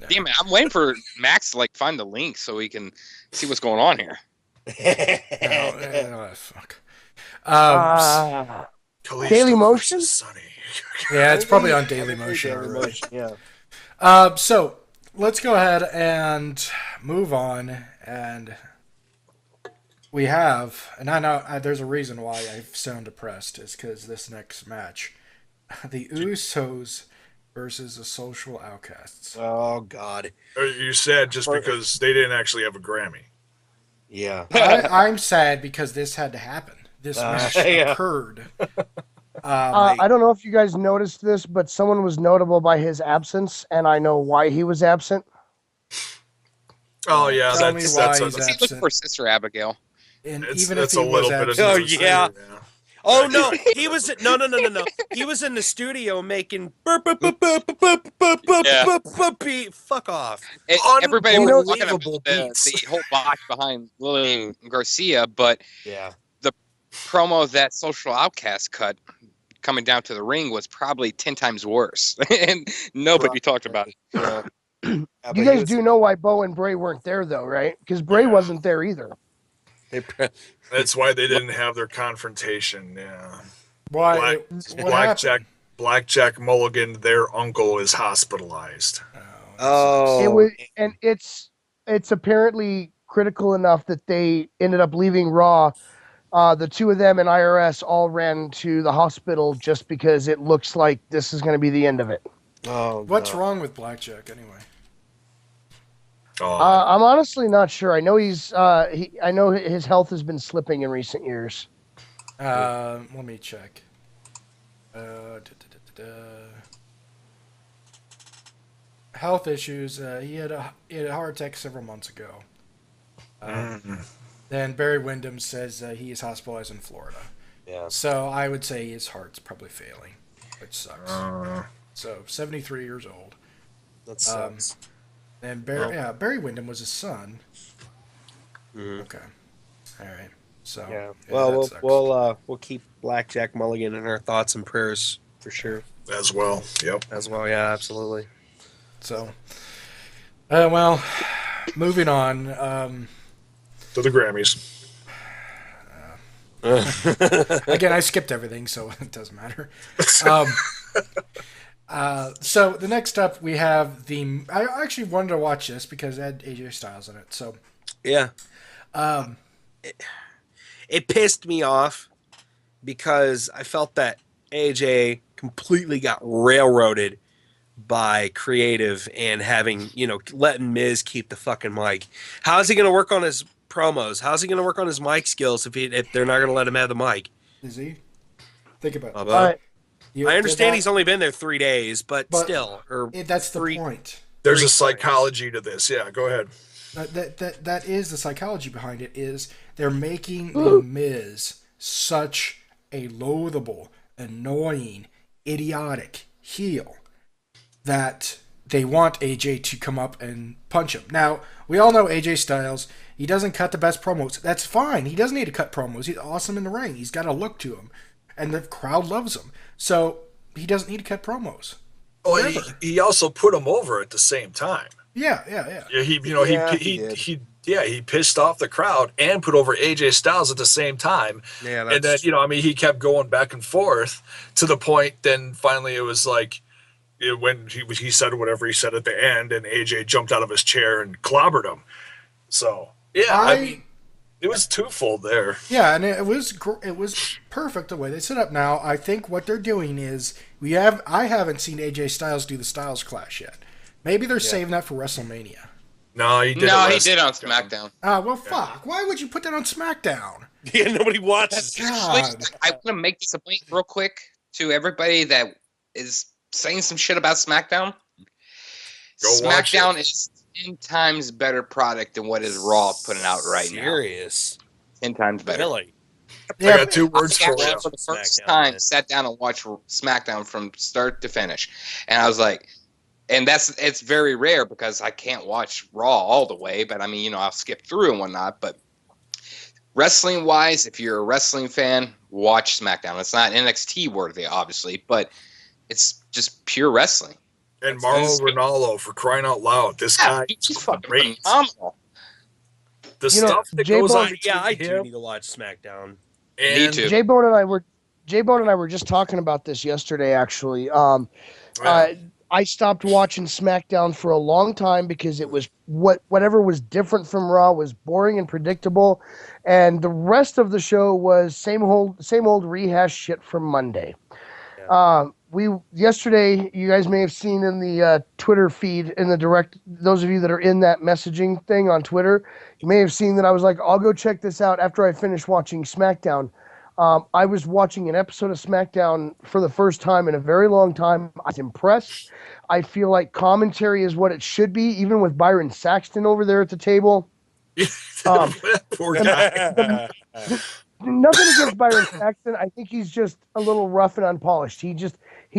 Damn it! I'm waiting for Max to find the link so we can see what's going on here. Fuck. Daily Motion? Sonny. Yeah, it's probably on Daily Motion. Yeah. So let's go ahead and move on, and we have, and I know there's a reason why I sound depressed. Is because this next match, the Usos versus the Social Outcasts. Oh God. Are you sad just because they didn't actually have a Grammy? Yeah. I'm sad because this had to happen. This match occurred. I don't know if you guys noticed this, but someone was notable by his absence, and I know why he was absent. Oh yeah, Tell me why he's He looked for Sister Abigail. And it's, even if it's he a little was bit absent, of Oh, yeah. Oh no, he was no. He was in the studio making fuck off. Everybody was talking Unbelievable about the whole box behind Lillian Garcia, but Yeah. the promo that Social Outcast cut coming down to the ring was probably 10 times worse, and nobody talked about it. You guys do know why Bo and Bray weren't there, though, right? Because Bray wasn't there either. That's why they didn't have their confrontation. Yeah. why? What happened? Blackjack Mulligan, their uncle, is hospitalized. Oh. It was, and it's apparently critical enough that they ended up leaving Raw. The two of them and IRS all ran to the hospital just because it looks like this is going to be the end of it. Oh. What's wrong with Blackjack anyway? I'm honestly not sure. I know I know his health has been slipping in recent years. Let me check. health issues. He had a heart attack several months ago. Then Barry Windham says he is hospitalized in Florida. Yeah. So I would say his heart's probably failing, which sucks. So 73 years old. That sucks. And Barry Windham was his son. Mm-hmm. Okay. All right. So yeah. Well, we'll keep Blackjack Mulligan in our thoughts and prayers for sure. As well. Yep. As well. Yeah. Absolutely. So, moving on. To the Grammys. Again, I skipped everything, so it doesn't matter. So the next up, we have I actually wanted to watch this because it had AJ Styles in it. So yeah, it pissed me off because I felt that AJ completely got railroaded by creative and letting Miz keep the fucking mic. How is he going to work on his promos? How's he going to work on his mic skills if they're not going to let him have the mic? Is he? Think about it. I understand he's only been there 3 days, but still. That's the point. There's a psychology to this. Yeah, go ahead. That is the psychology behind it. Is they're making the Miz such a loathable, annoying, idiotic heel that they want AJ to come up and punch him. Now, we all know AJ Styles. He doesn't cut the best promos. That's fine. He doesn't need to cut promos. He's awesome in the ring. He's got a look to him. And the crowd loves him. So he doesn't need to cut promos. Oh, he also put him over at the same time. Yeah. He pissed off the crowd and put over AJ Styles at the same time. Yeah, and then he kept going back and forth to the point. Then finally, it was like when he said whatever he said at the end, and AJ jumped out of his chair and clobbered him. So yeah, it was twofold there. Yeah, and it was perfect the way they set up. Now I think what they're doing is I haven't seen AJ Styles do the Styles Clash yet. Maybe they're saving that for WrestleMania. No, he did. No, he did on SmackDown. Well, fuck. Why would you put that on SmackDown? Yeah, nobody watches. God. I want to make this a point real quick to everybody that is saying some shit about SmackDown. SmackDown is 10 times better product than what is Raw putting out right now. Serious. 10 times better. Really? I got 2 words for you. For the first time, sat down and watched SmackDown from start to finish, and I was like, and it's very rare because I can't watch Raw all the way, but I mean, I'll skip through and whatnot. But wrestling wise, if you're a wrestling fan, watch SmackDown. It's not NXT worthy, obviously, but it's just pure wrestling. And Mauro Ranallo, for crying out loud, this guy he's is fucking great. phenomenal. The stuff that goes on. Yeah, I do need to watch SmackDown. Me too. Jaybone and I were just talking about this yesterday. Actually, I stopped watching SmackDown for a long time because it was whatever was different from Raw was boring and predictable, and the rest of the show was same old rehash shit from Monday. Yeah. Yesterday, you guys may have seen in the Twitter feed in the direct, those of you that are in that messaging thing on Twitter, you may have seen that I was like, I'll go check this out after I finish watching SmackDown. I was watching an episode of SmackDown for the first time in a very long time. I was impressed. I feel like commentary is what it should be, even with Byron Saxton over there at the table. Poor guy. Nothing against Byron Saxton. I think he's just a little rough and unpolished. He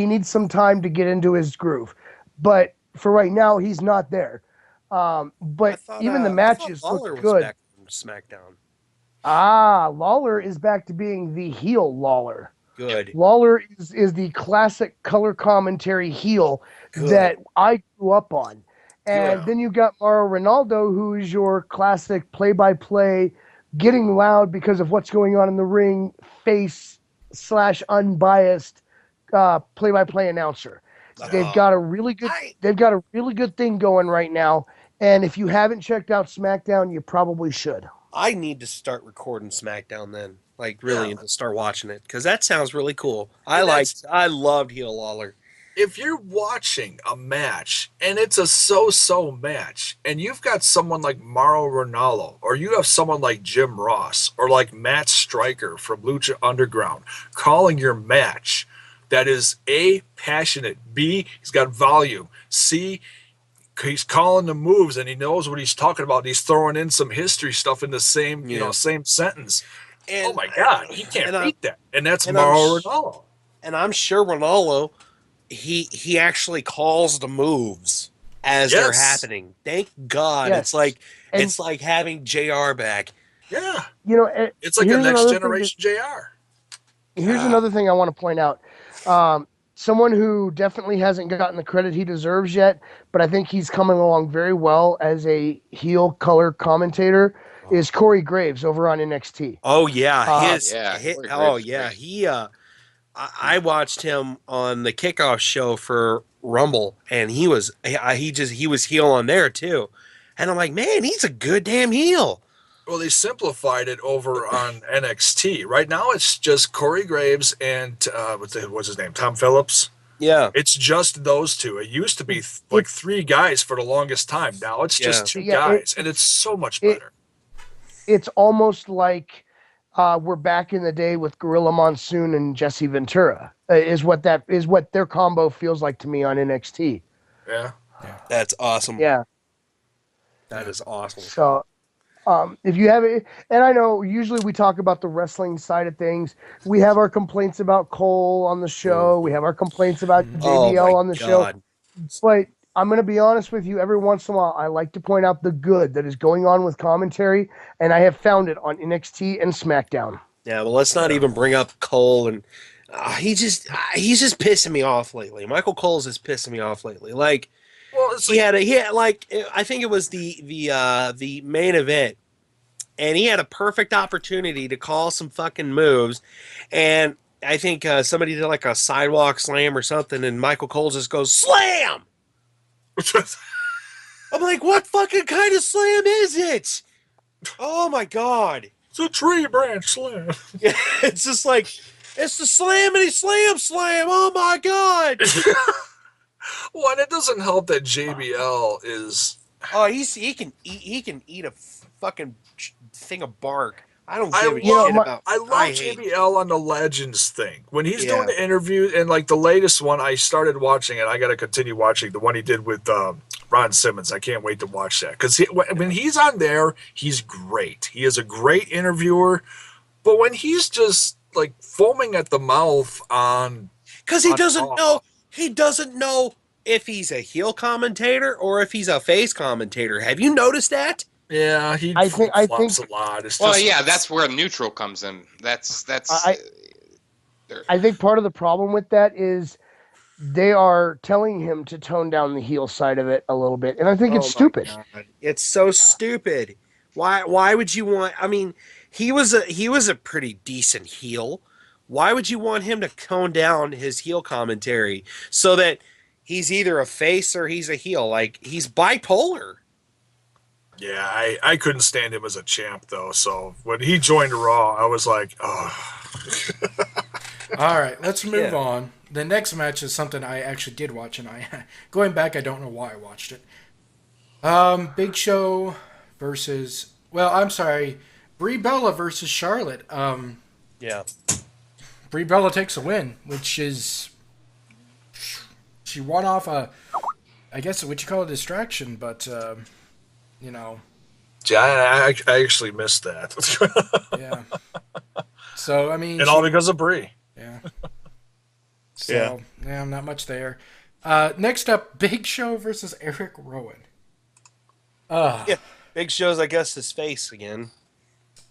needs some time to get into his groove. But for right now, he's not there. But even the matches look good. Back from SmackDown. Lawler is back to being the heel Lawler. Good. Lawler is the classic color commentary heel that I grew up on. And then you got Mauro Ranaldo, who is your classic play-by-play, getting loud because of what's going on in the ring, face/unbiased play-by-play announcer. They've got a really good thing going right now. And if you haven't checked out SmackDown, you probably should. I need to start recording SmackDown then, and to start watching it because that sounds really cool. I loved heel Lawler. If you're watching a match and it's a so-so match, and you've got someone like Mauro Ranallo, or you have someone like Jim Ross, or like Matt Stryker from Lucha Underground calling your match, that is A, passionate, B, he's got volume, C, he's calling the moves and he knows what he's talking about. He's throwing in some history stuff in the same same sentence. And, oh my God, he can't beat that. And that's and Mauro Ranallo. And I'm sure Ranallo, he actually calls the moves as they're happening. Thank God. Yes. It's like having JR back. Yeah. You know, it's like a next generation JR. Here's another thing I want to point out. Someone who definitely hasn't gotten the credit he deserves yet, but I think he's coming along very well as a heel color commentator is Corey Graves over on NXT. Oh yeah. I watched him on the kickoff show for Rumble, and he was heel on there too. And I'm like, man, he's a good damn heel. Well, they simplified it over on NXT. Right now, it's just Corey Graves and what's his name, Tom Phillips. Yeah, it's just those two. It used to be like three guys for the longest time. Now it's just two guys, and it's so much better. It's almost like we're back in the day with Gorilla Monsoon and Jesse Ventura. Is what their combo feels like to me on NXT. Yeah, that's awesome. Yeah, that is awesome. So. If you have it, and I know usually we talk about the wrestling side of things. We have our complaints about Cole on the show. We have our complaints about JBL on the show. But I'm going to be honest with you. Every once in a while, I like to point out the good that is going on with commentary, and I have found it on NXT and SmackDown. Yeah, well, let's not even bring up Cole, and he's just pissing me off lately. Michael Cole's just pissing me off lately. Like. Well, he had I think it was the main event, and he had a perfect opportunity to call some fucking moves, and I think somebody did like a sidewalk slam or something, and Michael Cole just goes slam. I'm like, what fucking kind of slam is it? Oh my God, it's a tree branch slam. Yeah, it's just like it's the slamity slam. Oh my God. Well, and it doesn't help that JBL is. Oh, he can eat a fucking thing of bark. I don't give a shit about. I love JBL on the Legends thing when he's doing the interview, and like the latest one, I started watching it. I got to continue watching the one he did with Ron Simmons. I can't wait to watch that because when he's on there, he's great. He is a great interviewer, but when he's just like foaming at the mouth on because he doesn't know. He doesn't know if he's a heel commentator or if he's a face commentator. Have you noticed that? Yeah, I think a lot. It's that's where neutral comes in. That's. I think part of the problem with that is they are telling him to tone down the heel side of it a little bit, and I think it's stupid. God. It's so stupid. Why would you want? I mean, he was a pretty decent heel. Why would you want him to tone down his heel commentary so that he's either a face or he's a heel? Like, he's bipolar. Yeah, I couldn't stand him as a champ, though. So when he joined Raw, I was like, oh. All right, let's move on. The next match is something I actually did watch, and going back, I don't know why I watched it. Big Show versus, Brie Bella versus Charlotte. Yeah. Brie Bella takes a win, which is she won off I guess what you call a distraction, but Yeah, I actually missed that. Yeah. So I mean, and all because of Brie. Yeah. So yeah, not much there. Next up, Big Show versus Eric Rowan. Yeah, Big Show's I guess his face again.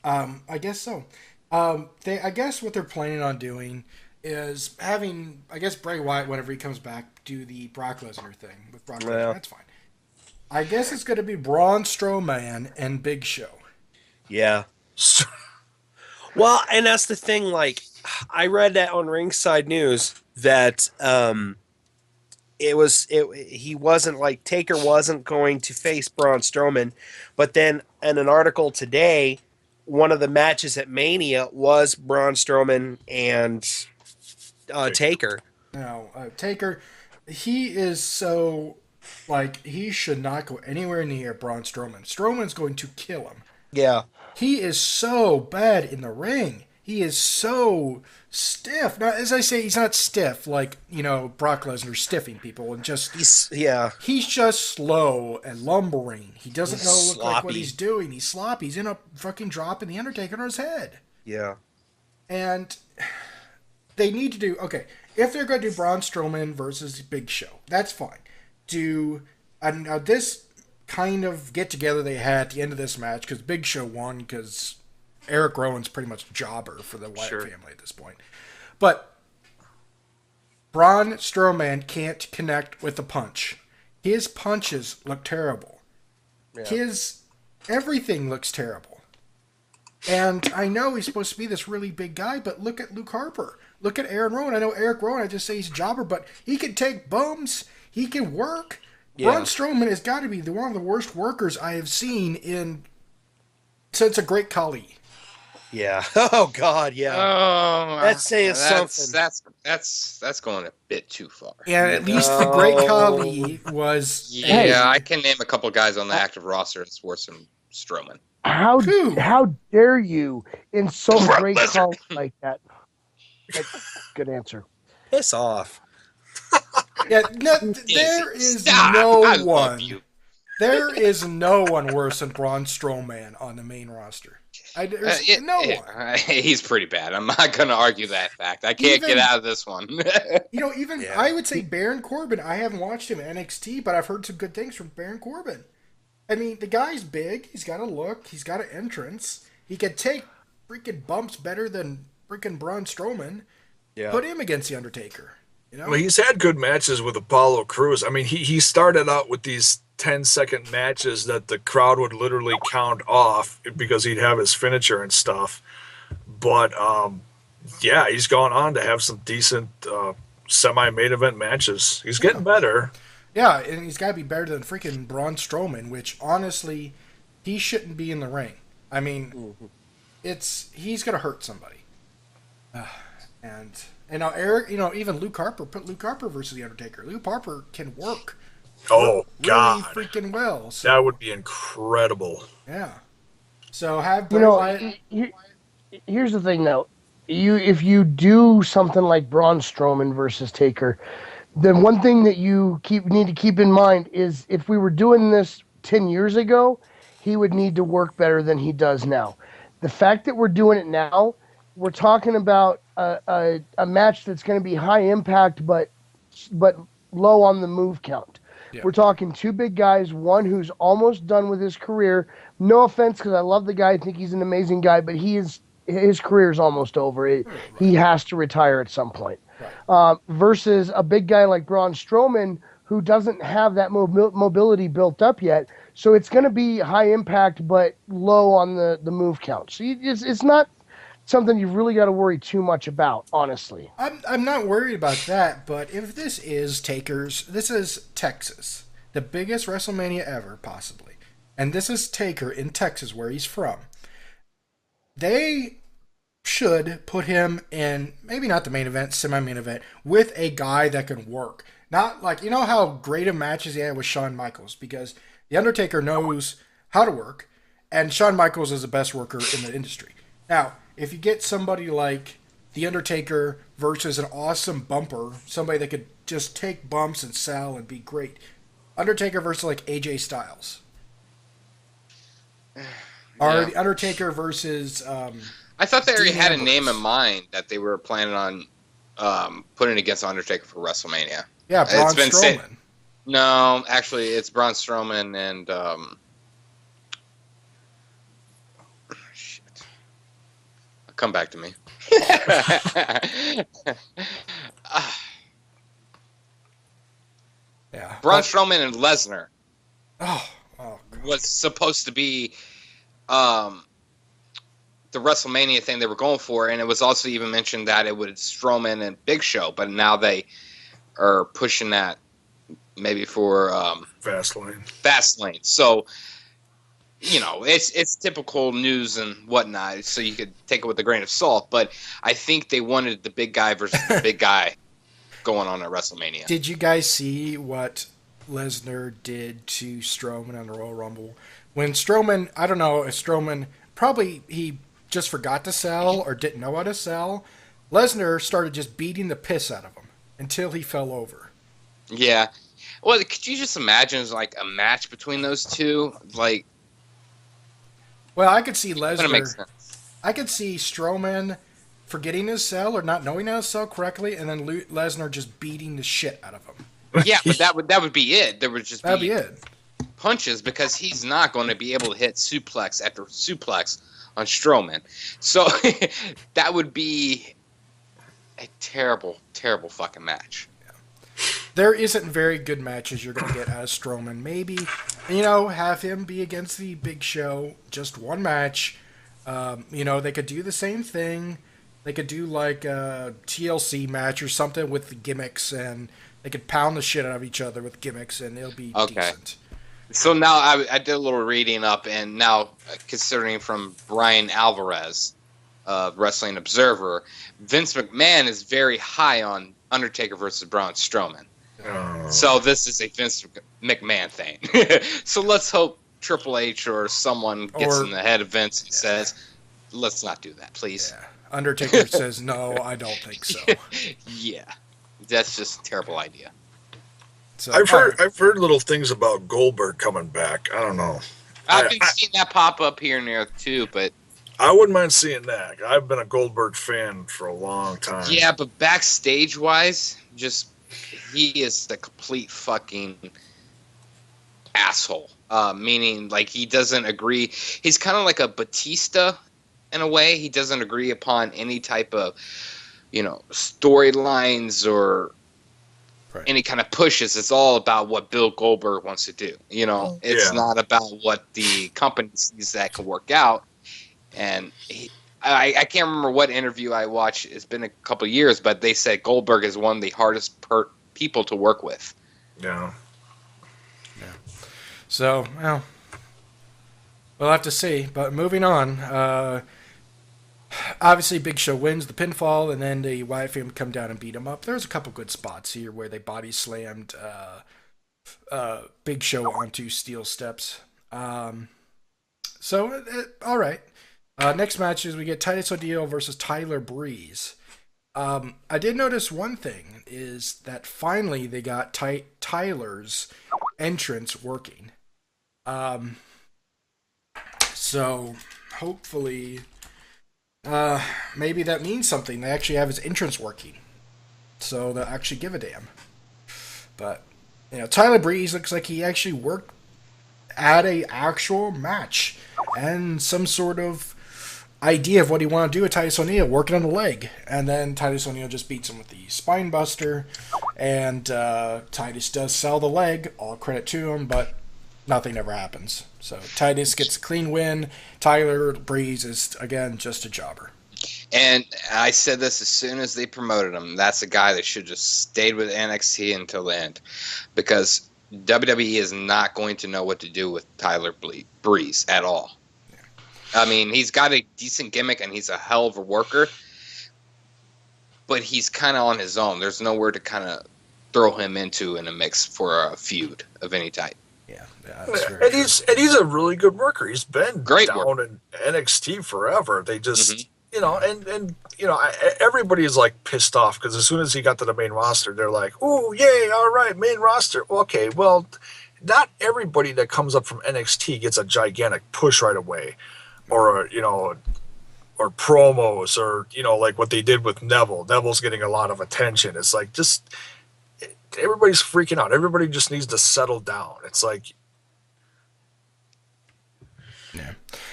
I guess so. I guess what they're planning on doing is having, I guess, Bray Wyatt, whenever he comes back, do the Brock Lesnar thing with Brock Lesnar. That's fine. I guess it's going to be Braun Strowman and Big Show. Yeah. Well, and that's the thing. Like, I read that on Ringside News that he wasn't like Taker wasn't going to face Braun Strowman, but then in an article today, one of the matches at Mania was Braun Strowman and Taker. Now, Taker, he is so, like, he should not go anywhere near Braun Strowman. Strowman's going to kill him. Yeah. He is so bad in the ring. he is so stiff. Now, as I say, he's not stiff like, Brock Lesnar stiffing people and just he's just slow and lumbering. He doesn't look like what he's doing. He's sloppy. He's in a fucking dropping the Undertaker on his head. Yeah. And they need to do if they're going to do Braun Strowman versus Big Show, that's fine. Now this kind of get together they had at the end of this match because Big Show won because Eric Rowan's pretty much a jobber for the Wyatt family at this point. But Braun Strowman can't connect with the punch. His punches look terrible. Yeah. Everything looks terrible. And I know he's supposed to be this really big guy, but look at Luke Harper. Look at Aaron Rowan. I know Eric Rowan, I just say he's a jobber, but he can take bumps. He can work. Yeah. Braun Strowman has got to be one of the worst workers I have seen since a Great Khali. Yeah. Oh God. Yeah. Oh, that's saying something. That's going a bit too far. And at least the Great Khali was. Yeah, I can name a couple guys on the active roster that's worse than Strowman. How dare you insult Great Khali like that? Good answer. Piss off. Yeah, there is no one. There is no one worse than Braun Strowman on the main roster. No one. He's pretty bad. I'm not going to argue that fact. I can't get out of this one. I would say Baron Corbin. I haven't watched him in NXT, but I've heard some good things from Baron Corbin. I mean, the guy's big. He's got a look. He's got an entrance. He could take freaking bumps better than freaking Braun Strowman. Yeah. Put him against The Undertaker. Well, he's had good matches with Apollo Crews. I mean, he started out with these 10-second matches that the crowd would literally count off because he'd have his finisher and stuff. But, he's gone on to have some decent semi-main event matches. He's getting better. Yeah, and he's got to be better than freaking Braun Strowman, which, honestly, he shouldn't be in the ring. I mean, he's going to hurt somebody. And now Eric, even Luke Harper, put Luke Harper versus The Undertaker. Luke Harper can work. Oh, God. Really freaking well. So, that would be incredible. Yeah. So have Wyatt. Here's the thing, though. If you do something like Braun Strowman versus Taker, then one thing that you need to keep in mind is if we were doing this 10 years ago, he would need to work better than he does now. The fact that we're doing it now, we're talking about a match that's going to be high impact but low on the move count. Yeah. We're talking two big guys, one who's almost done with his career. No offense, because I love the guy. I think he's an amazing guy, but his career is almost over. He has to retire at some point. Right. Versus a big guy like Braun Strowman, who doesn't have that mobility built up yet. So it's going to be high impact but low on the move count. So it's not something you've really got to worry too much about, honestly. I'm not worried about that, but if this is this is Texas, the biggest WrestleMania ever, possibly, and this is Taker in Texas, where he's from, they should put him in, maybe not the main event, semi-main event, with a guy that can work. Not like, how great of matches he had with Shawn Michaels, because The Undertaker knows how to work, and Shawn Michaels is the best worker in the industry. Now, if you get somebody like The Undertaker versus an awesome bumper, somebody that could just take bumps and sell and be great. Undertaker versus like AJ Styles. Or The Undertaker versus... I thought they already had a name in mind that they were planning on putting against Undertaker for WrestleMania. Yeah, Braun Strowman. No, actually, it's Braun Strowman and... Come back to me. Yeah. Braun Strowman and Lesnar God. was supposed to be the WrestleMania thing they were going for, and it was also even mentioned that it was Strowman and Big Show, but now they are pushing that maybe for Fastlane. So, it's typical news and whatnot, so you could take it with a grain of salt, but I think they wanted the big guy versus the big guy going on at WrestleMania. Did you guys see what Lesnar did to Strowman on the Royal Rumble? When Strowman, I don't know if Strowman, probably he just forgot to sell or didn't know how to sell, Lesnar started just beating the piss out of him until he fell over. Yeah. Well, could you just imagine like a match between those two? Like, well, I could see Lesnar. Makes sense. I could see Strowman forgetting to sell or not knowing how to sell correctly, and then Lesnar just beating the shit out of him. Yeah, but that would be it. There would just That'd be it. Punches, because he's not going to be able to hit suplex after suplex on Strowman. So that would be a terrible, terrible fucking match. There isn't very good matches you're going to get out of Strowman. Maybe, have him be against the Big Show, just one match. They could do the same thing. They could do like a TLC match or something with the gimmicks, and they could pound the shit out of each other with gimmicks, and it'll be decent. So now I did a little reading up, and now considering from Brian Alvarez of Wrestling Observer, Vince McMahon is very high on Undertaker versus Braun Strowman. Oh. So this is a Vince McMahon thing. So let's hope Triple H or someone gets in the head of Vince and says, let's not do that, please. Yeah. Undertaker says, no, I don't think so. Yeah. That's just a terrible idea. So, I've heard little things about Goldberg coming back. I don't know. I've been seeing that pop up here and there too, but I wouldn't mind seeing that. I've been a Goldberg fan for a long time. Yeah, but backstage wise, he is the complete fucking asshole. Meaning, like, he doesn't agree. He's kind of like a Batista in a way. He doesn't agree upon any type of, storylines or any kind of pushes. It's all about what Bill Goldberg wants to do. It's not about what the company sees that can work out. And I can't remember what interview I watched. It's been a couple of years, but they said Goldberg is one of the hardest people to work with. Yeah. So, we'll have to see. But moving on, obviously Big Show wins the pinfall, and then the Wyatt family come down and beat him up. There's a couple good spots here where they body slammed Big Show onto steel steps. All right. Next match is we get Titus O'Neil versus Tyler Breeze. I did notice one thing is that finally they got Tyler's entrance working. So hopefully, maybe that means something. They actually have his entrance working, so they'll actually give a damn. But Tyler Breeze looks like he actually worked at a actual match and some sort of idea of what he wanted to do with Titus O'Neil, working on the leg, and then Titus O'Neil just beats him with the spine buster, and Titus does sell the leg, all credit to him, but nothing ever happens. So Titus gets a clean win. Tyler Breeze is, again, just a jobber. And I said this as soon as they promoted him. That's a guy that should just stayed with NXT until the end, because WWE is not going to know what to do with Tyler Breeze at all. I mean, he's got a decent gimmick and he's a hell of a worker, but he's kind of on his own. There's nowhere to kind of throw him into in a mix for a feud of any type. Yeah, and he's a really good worker. He's been great down in NXT forever. They just everybody is like pissed off because as soon as he got to the main roster, they're like, "Oh, yay! All right, main roster." Okay, well, not everybody that comes up from NXT gets a gigantic push right away. Or or promos, or like what they did with Neville. Neville's getting a lot of attention. It's like everybody's freaking out. Everybody just needs to settle down. It's like,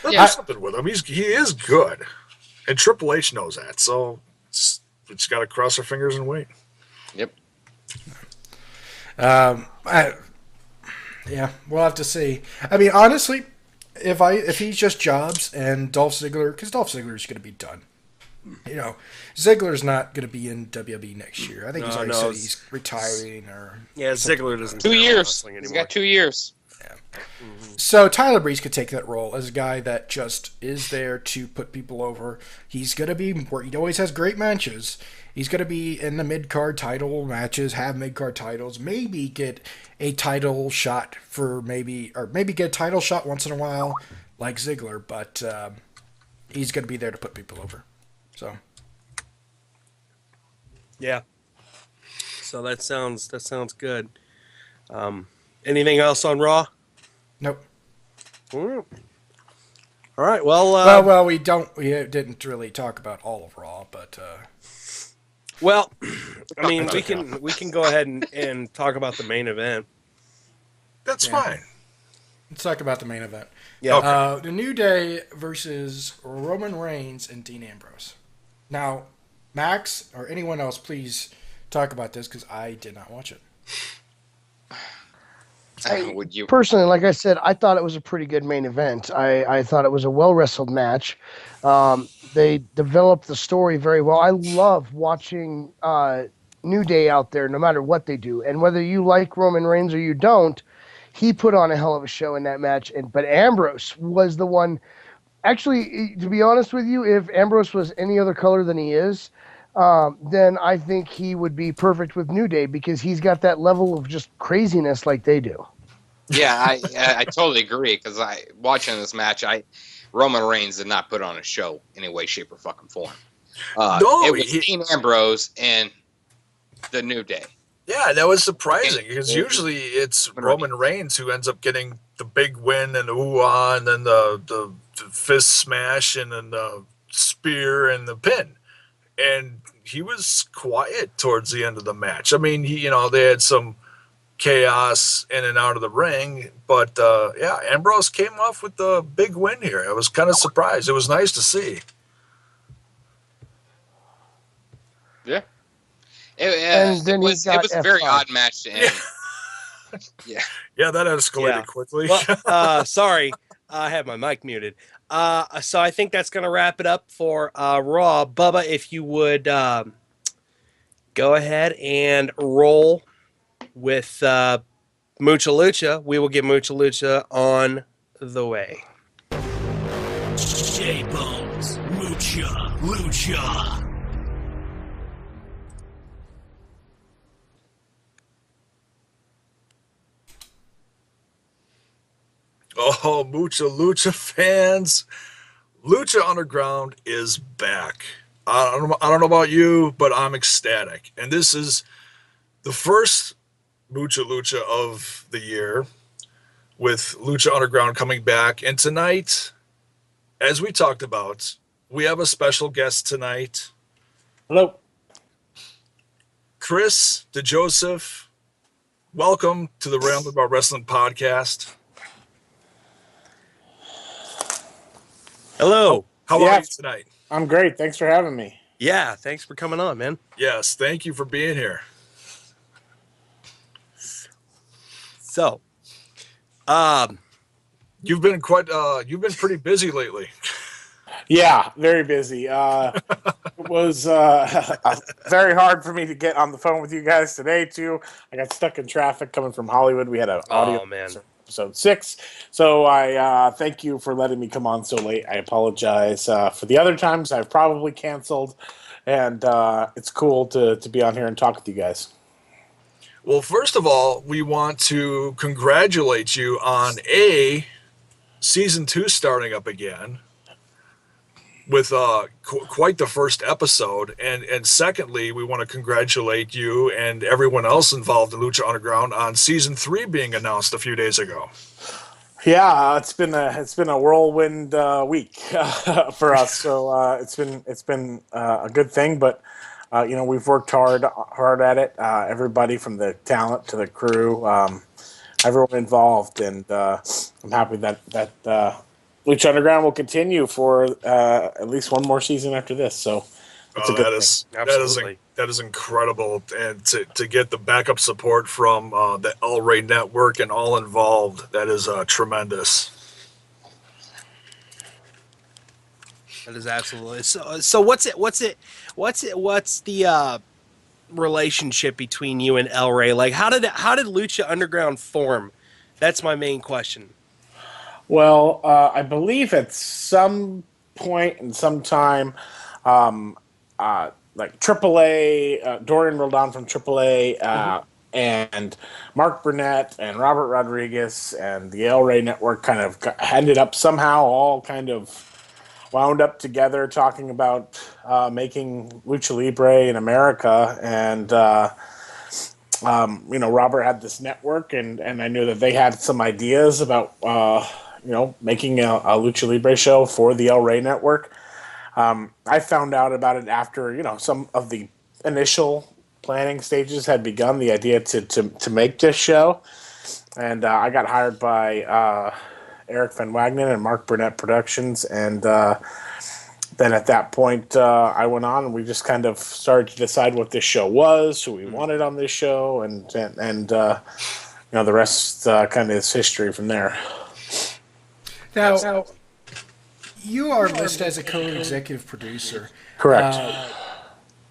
there's something with him. He is good, and Triple H knows that. So we just got to cross our fingers and wait. Yep. We'll have to see. I mean, honestly, if he's just jobs and Dolph Ziggler, because Dolph Ziggler's going to be done. Ziggler's not going to be in WWE next year. I think he's already said he's retiring or. Yeah, Ziggler doesn't. 2 years. He's got 2 years. Yeah. Mm-hmm. So Tyler Breeze could take that role as a guy that just is there to put people over. He's going to be where he always has great matches. He's going to be in the mid-card title matches, have mid-card titles, maybe get a title shot maybe get a title shot once in a while, like Ziggler. But he's going to be there to put people over. So, yeah. So that sounds good. Anything else on Raw? nope. All right. Well, Well, we didn't really talk about all of Raw, but well, I mean, we can go ahead and talk about the main event. That's fine. let's talk about the main event. Yeah. Okay. The New Day versus Roman Reigns and Dean Ambrose. Now, Max or anyone else, please talk about this because I did not watch it. Would you? Personally, like I said, I thought it was a pretty good main event. I thought it was a well-wrestled match. They developed the story very well. I love watching New Day out there, no matter what they do. And whether you like Roman Reigns or you don't, he put on a hell of a show in that match. But Ambrose was the one. Actually, to be honest with you, if Ambrose was any other color than he is, then I think he would be perfect with New Day because he's got that level of just craziness like they do. Yeah, I totally agree because watching this match, Roman Reigns did not put on a show in any way, shape, or fucking form. It was Dean Ambrose and the New Day. Yeah, that was surprising because usually it's Roman Reigns who ends up getting the big win and the ooh-ah and then the fist smash and then the spear and the pin. And he was quiet towards the end of the match. I mean, they had some chaos in and out of the ring, but yeah, Ambrose came off with the big win here. I was kind of surprised. It was nice to see. Yeah. It was a very odd match to end. Yeah. Yeah, that escalated quickly. Well, sorry, I had my mic muted. So I think that's going to wrap it up for Raw. Bubba, if you would go ahead and roll with Mucha Lucha, we will get Mucha Lucha on the way. Jaybone's Mucha Lucha. Oh, Mucha Lucha fans. Lucha Underground is back. I don't know about you, but I'm ecstatic. And this is the first Mucha Lucha of the year with Lucha Underground coming back. And tonight, as we talked about, we have a special guest tonight. Hello. Chris DeJoseph, welcome to the Rambler About Wrestling podcast. Hello. How are you tonight? I'm great. Thanks for having me. Yeah, thanks for coming on, man. Yes, thank you for being here. So, you've been pretty busy lately. Yeah, very busy. It was very hard for me to get on the phone with you guys today, too. I got stuck in traffic coming from Hollywood. We had an audio episode 6. So I thank you for letting me come on so late. I apologize for the other times I've probably canceled. And it's cool to be on here and talk with you guys. Well, first of all, we want to congratulate you on season 2 starting up again with quite the first episode. And secondly, we want to congratulate you and everyone else involved in Lucha Underground on season 3 being announced a few days ago. Yeah, it's been a whirlwind week for us. So it's been a good thing, but we've worked hard at it. Everybody from the talent to the crew, everyone involved, and I'm happy that Lucha Underground will continue for at least one more season after this. So it's a good thing. That is incredible, and to get the backup support from the El Rey Network and all involved, that is tremendous. That is absolutely so. What's the relationship between you and El Rey? Like, how did Lucha Underground form? That's my main question. Well, I believe at some point in some time, like AAA, Dorian Roldan from AAA, and Mark Burnett and Robert Rodriguez and the El Rey Network kind of ended up somehow all kind of wound up together talking about making Lucha Libre in America, and Robert had this network, and I knew that they had some ideas about making a Lucha Libre show for the El Rey network. I found out about it after some of the initial planning stages had begun. The idea to make this show, and I got hired by Eric Van Wagenen and Mark Burnett Productions, and then at that point I went on, and we just kind of started to decide what this show was, who we wanted on this show, and the rest kind of is history from there. Now you are listed as a co-executive producer. Correct.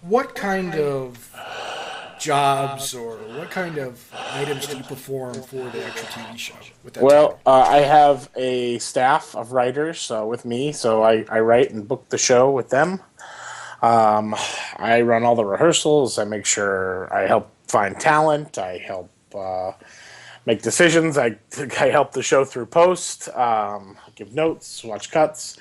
What kind of jobs or what kind of items do you perform for the actual TV show? I have a staff of writers with me, so I write and book the show with them. I run all the rehearsals. I make sure I help find talent. I help make decisions. I help the show through post, give notes, watch cuts.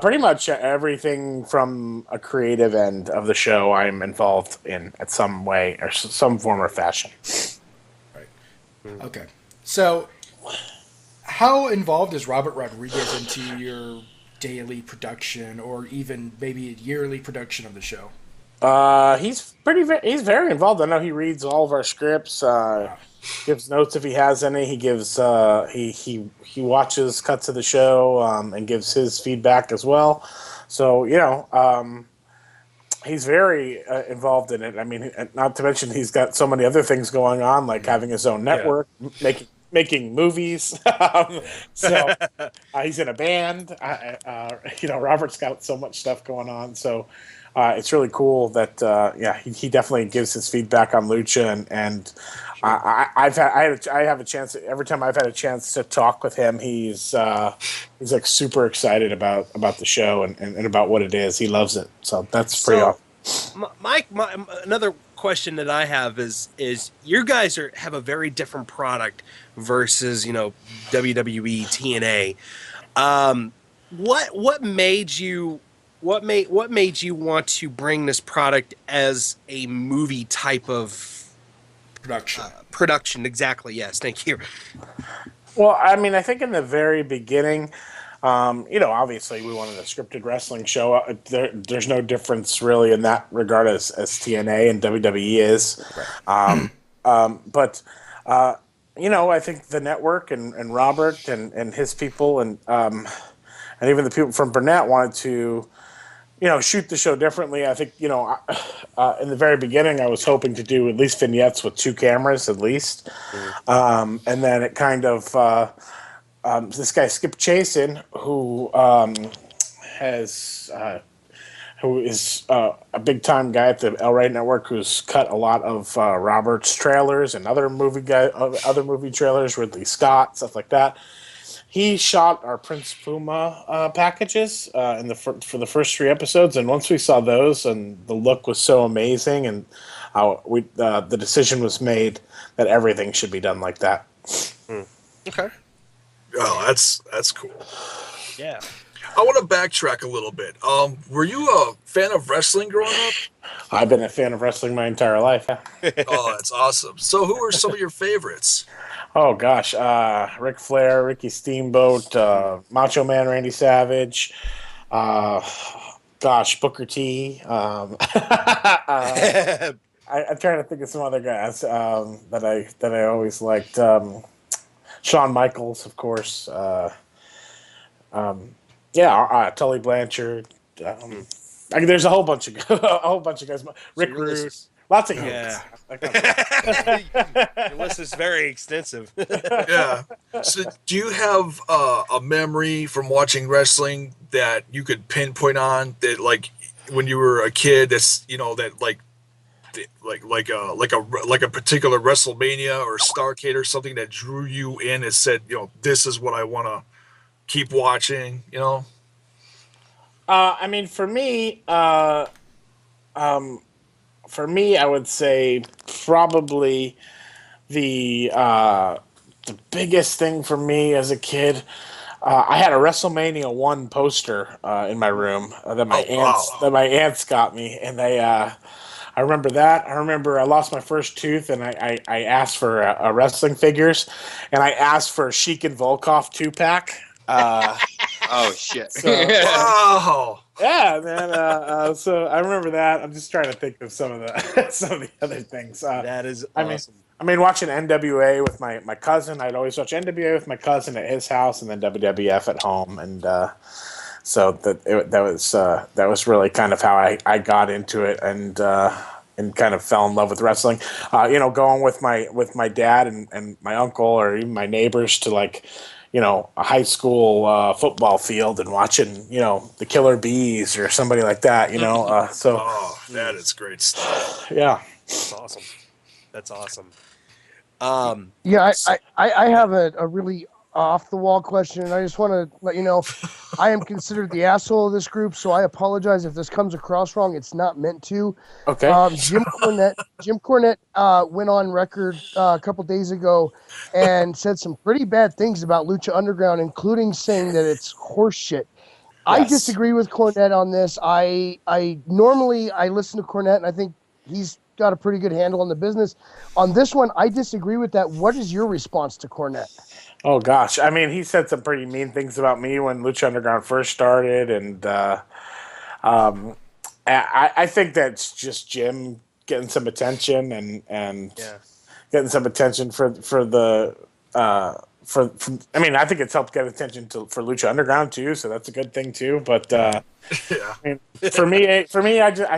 Pretty much everything from a creative end of the show I'm involved in at some way or some form or fashion. Right. Okay. So how involved is Robert Rodriguez into your daily production or even maybe a yearly production of the show? He's very involved. I know he reads all of our scripts, gives notes if he has any. He gives he watches cuts of the show and gives his feedback as well. So he's very involved in it. I mean, not to mention he's got so many other things going on, like having his own network, making movies. So he's in a band. Robert's got so much stuff going on. So it's really cool that he definitely gives his feedback on Lucha, and I have a chance every time I've had a chance to talk with him. He's like super excited about the show and about what it is. He loves it, so that's pretty awesome. Mike, another question that I have is you guys have a very different product versus WWE, TNA. What made you want to bring this product as a movie type of production? Exactly. Yes. Thank you. Well, I mean, I think in the very beginning, obviously we wanted a scripted wrestling show. There's no difference really in that regard as TNA and WWE is. Right. But I think the network and Robert and his people and even the people from Burnett wanted to shoot the show differently. I think, in the very beginning, I was hoping to do at least vignettes with 2 cameras at least. And then it kind of, this guy Skip Chasen, who is a big time guy at the El Rey Network, who's cut a lot of Robert's trailers and other movie trailers, Ridley Scott, stuff like that. He shot our Prince Puma packages for the first 3 episodes, and once we saw those, and the look was so amazing, and the decision was made that everything should be done like that. Okay. Oh, that's cool. Yeah. I want to backtrack a little bit. Were you a fan of wrestling growing up? I've been a fan of wrestling my entire life. Oh, that's awesome. So who are some of your favorites? Oh, gosh. Ric Flair, Ricky Steamboat, Macho Man Randy Savage, Booker T. I'm trying to think of some other guys that I always liked. Shawn Michaels, of course. Tully Blanchard. There's a whole bunch of guys. Rick Rude. Lots of yeah. Your list is very extensive. Yeah. So, do you have a memory from watching wrestling that you could pinpoint on that, like when you were a kid? That's that like a particular WrestleMania or Starrcade or something that drew you in and said, this is what I want to keep watching. I mean, for me, I would say probably the biggest thing for me as a kid I had a WrestleMania 1 poster in my room that my aunts got me, and I remember that. I remember I lost my first tooth, and I asked for a wrestling figures, and I asked for a Sheik and Volkov 2-pack. Oh shit! Wow. Yeah, man. So I remember that. I'm just trying to think of some of the other things. That is awesome. I mean, watching NWA with my cousin. I'd always watch NWA with my cousin at his house, and then WWF at home, and so that was really kind of how I got into it, and kind of fell in love with wrestling. Going with my dad and my uncle, or even my neighbors, to like, a high school football field and watching, the Killer Bees or somebody like that, that is great stuff. Yeah. That's awesome. That's awesome. Yeah, I have a really off the wall question, and I just want to let you know I am considered the asshole of this group, so I apologize if this comes across wrong. It's not meant to. Okay. Jim Cornette went on record a couple days ago and said some pretty bad things about Lucha Underground, including saying that it's horse shit. I disagree with Cornette on this. I normally listen to Cornette, and I think he's got a pretty good handle on the business. On this one, I disagree with that. What is your response to Cornette? Oh gosh, I mean, he said some pretty mean things about me when Lucha Underground first started, and I think that's just Jim getting some attention and getting some attention for the. I mean, I think it's helped get attention for Lucha Underground too, so that's a good thing too. But I mean, for me, I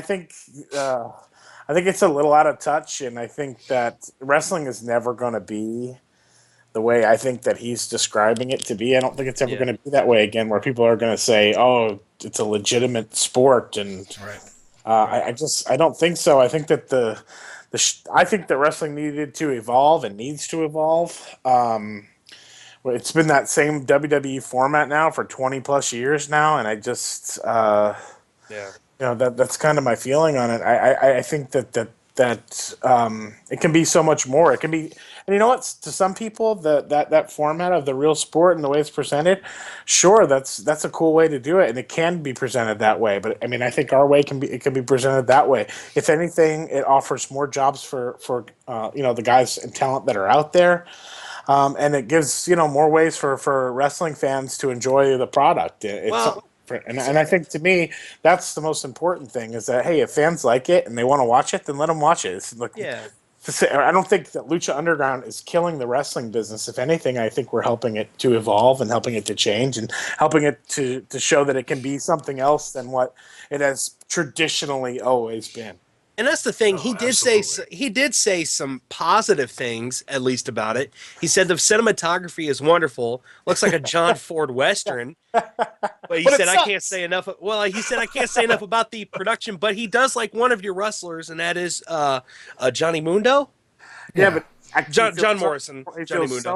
think it's a little out of touch, and I think that wrestling is never going to be the way I think that he's describing it to be. I don't think it's ever going to be that way again, where people are going to say, "Oh, it's a legitimate sport," and I don't think so. I think that I think that wrestling needed to evolve and needs to evolve. It's been that same WWE format now for 20 plus years now, and I just that's kind of my feeling on it. I think that it can be so much more. It can be, and you know what? To some people, that format of the real sport and the way it's presented, sure, that's a cool way to do it, and it can be presented that way. But I mean, I think our way can be presented that way. If anything, it offers more jobs for the guys and talent that are out there, and it gives more ways for wrestling fans to enjoy the product. And I think, to me, that's the most important thing, is that, hey, if fans like it and they want to watch it, then let them watch it. I don't think that Lucha Underground is killing the wrestling business. If anything, I think we're helping it to evolve and helping it to change and helping it to show that it can be something else than what it has traditionally always been. And that's the thing. He did say some positive things, at least, about it. He said the cinematography is wonderful. Looks like a John Ford Western. But he said I can't say enough. Well, he said I can't say enough about the production. But he does like one of your wrestlers, and that is Johnny Mundo. Yeah, but John Morrison. Johnny Mundo.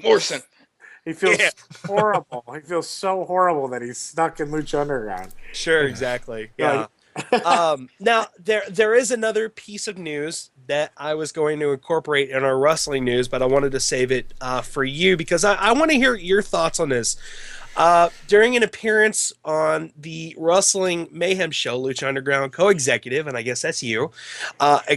Morrison. He feels horrible. He feels so horrible that he's stuck in Lucha Underground. Sure, exactly. Yeah. Now there is another piece of news that I was going to incorporate in our wrestling news, but I wanted to save it for you because I want to hear your thoughts on this. During an appearance on the Wrestling Mayhem show, Lucha Underground co-executive, and I guess that's you,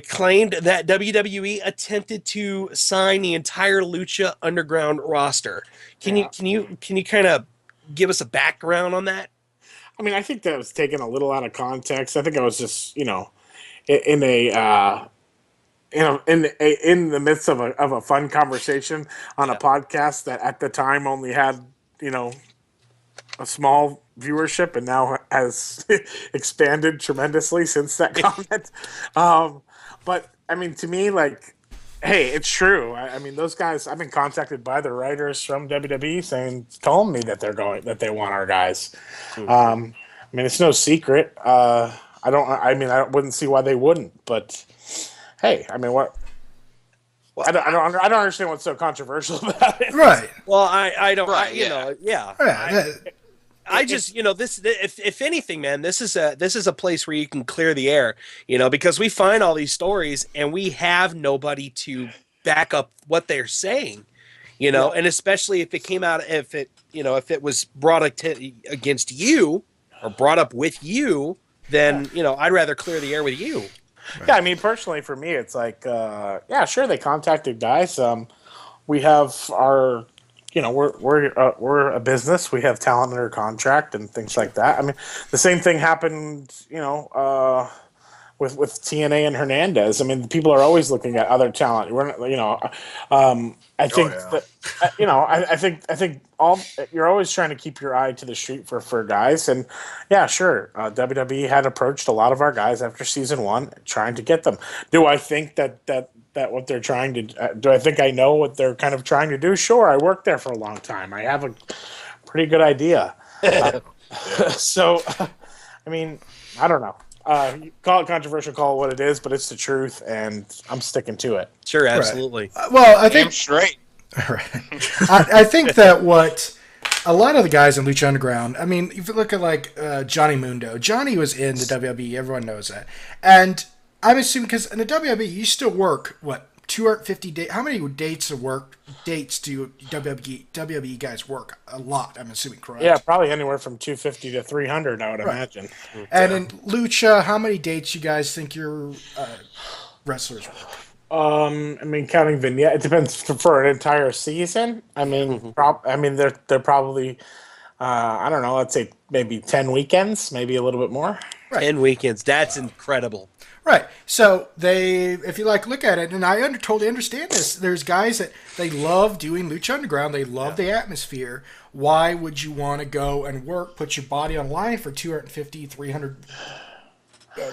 claimed that WWE attempted to sign the entire Lucha Underground roster. Can you kind of give us a background on that? I mean, I think that was taken a little out of context. I think I was just, in the midst of a fun conversation on a podcast that at the time only had, a small viewership and now has expanded tremendously since that comment. But I mean, to me, like, hey, it's true. I mean, those guys, I've been contacted by the writers from WWE telling me that that they want our guys. I mean, it's no secret. I wouldn't see why they wouldn't, but hey, I mean, what? I don't understand what's so controversial about it. Right. Well, I don't. Right, I just, this. If anything, man, this is a place where you can clear the air, because we find all these stories and we have nobody to back up what they're saying. You know, and especially if it came out, if it was brought against you or brought up with you, then, I'd rather clear the air with you. Right. Yeah, I mean, personally, for me, it's like, sure, they contacted guys. We have our, we're a business. We have talent under contract and things like that. I mean, the same thing happened, with TNA and Hernandez. I mean, people are always looking at other talent. We're not, I think that, I think you're always trying to keep your eye to the street for guys. And yeah, sure, WWE had approached a lot of our guys after season 1, trying to get them. Do I think that what they're trying to do? I think I know what they're kind of trying to do. Sure, I worked there for a long time. I have a pretty good idea. So, I mean, I don't know. Call it controversial, call it what it is, but it's the truth, and I'm sticking to it. Sure, absolutely. Right. Well, I think straight. Right. I think that what a lot of the guys in Lucha Underground, I mean, if you look at like Johnny Mundo, Johnny was in the WWE, everyone knows that, and I'm assuming because in the WWE you still work 250 days. How many dates do WWE guys work? A lot, I'm assuming, correct? Yeah, probably anywhere from 250 to 300, I would imagine. And in Lucha, how many dates you guys think your wrestlers work? I mean, counting vignette, it depends for an entire season. I mean, they're probably, I don't know, let's say maybe 10 weekends, maybe a little bit more. Right. 10 weekends. That's incredible. Right. So if you look at it, and I totally understand this, there's guys that they love doing Lucha Underground. They love the atmosphere. Why would you want to go and put your body on line for 250, 300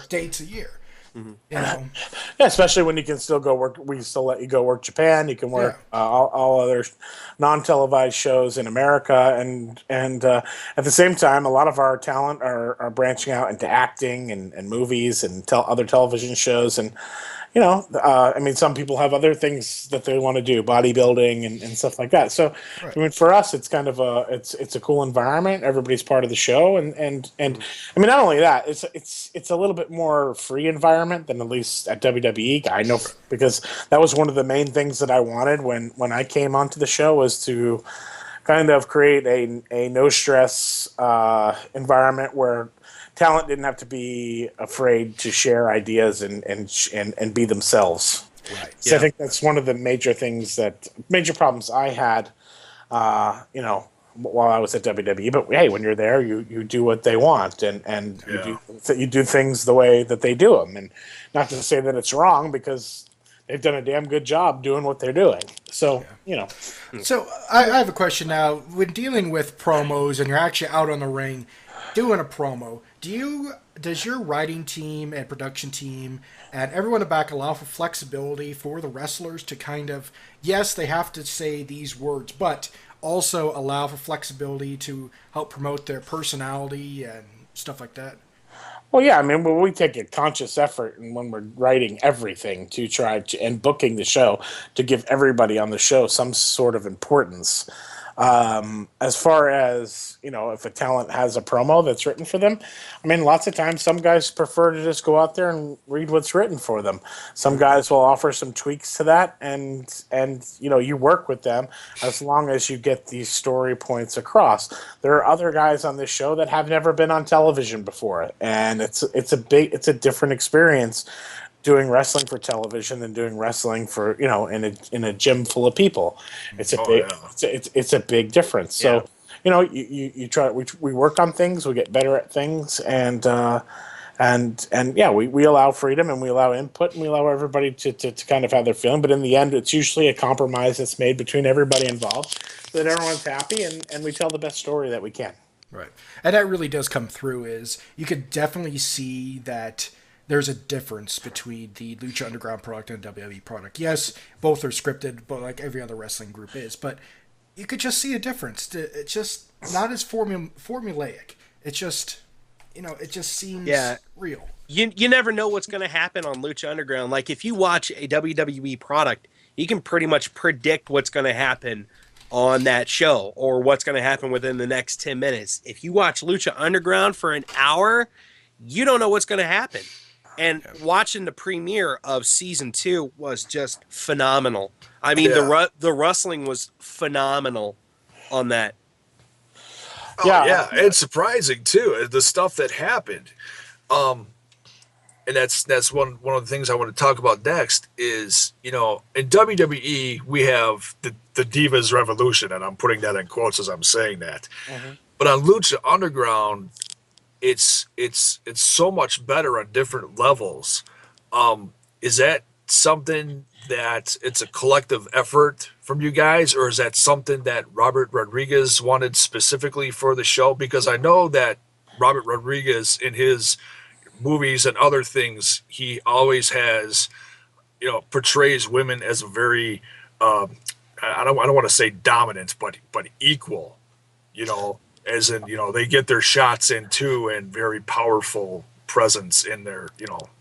dates a year? Mm-hmm. Yeah, especially when you can still go work. We still let you go work Japan. You can work all other non-televised shows in America, and at the same time, a lot of our talent are branching out into acting and movies and other television shows. And I mean, some people have other things that they want to do, bodybuilding and stuff like that. So, I mean, for us, it's kind of it's a cool environment. Everybody's part of the show, and I mean, not only that, it's a little bit more free environment than at least at WWE. I know, because that was one of the main things that I wanted when I came onto the show, was to kind of create a no stress environment where talent didn't have to be afraid to share ideas and be themselves. Right. So I think that's one of the major problems I had, while I was at WWE. But hey, when you're there, you do what they want, and you do things the way that they do them. And not to say that it's wrong, because they've done a damn good job doing what they're doing. So, So I have a question now. When dealing with promos and you're actually out on the ring doing a promo, does your writing team and production team and everyone in the back allow for flexibility for the wrestlers to kind of, yes, they have to say these words, but also allow for flexibility to help promote their personality and stuff like that? Well, yeah, I mean, we take a conscious effort, and when we're writing everything to try to, and booking the show, to give everybody on the show some sort of importance. As far as, if a talent has a promo that's written for them, I mean, lots of times some guys prefer to just go out there and read what's written for them. Some guys will offer some tweaks to that, and you work with them as long as you get these story points across. There are other guys on this show that have never been on television before, and it's a different experience doing wrestling for television than doing wrestling for in a gym full of people. It's a big difference. So you try. We work on things. We get better at things, and we allow freedom, and we allow input, and we allow everybody to kind of have their feeling. But in the end, it's usually a compromise that's made between everybody involved, so that everyone's happy, and we tell the best story that we can. Right, and that really does come through. Is you could definitely see that there's a difference between the Lucha Underground product and the WWE product. Yes, both are scripted, but like every other wrestling group is. But you could just see a difference. It's just not as formulaic. It's just, it just seems real. You never know what's going to happen on Lucha Underground. Like, if you watch a WWE product, you can pretty much predict what's going to happen on that show or what's going to happen within the next 10 minutes. If you watch Lucha Underground for an hour, you don't know what's going to happen. And watching the premiere of season 2 was just phenomenal. I mean, the wrestling was phenomenal on that. Oh, yeah, it's surprising too. The stuff that happened, and that's one of the things I want to talk about next. Is in WWE we have the Divas Revolution, and I'm putting that in quotes as I'm saying that. Mm-hmm. But on Lucha Underground, it's so much better on different levels. Is that something that it's a collective effort from you guys, or is that something that Robert Rodriguez wanted specifically for the show? Because I know that Robert Rodriguez in his movies and other things, he always has, portrays women as a very, I don't want to say dominant, but equal, as in, they get their shots in too, and very powerful presence in their,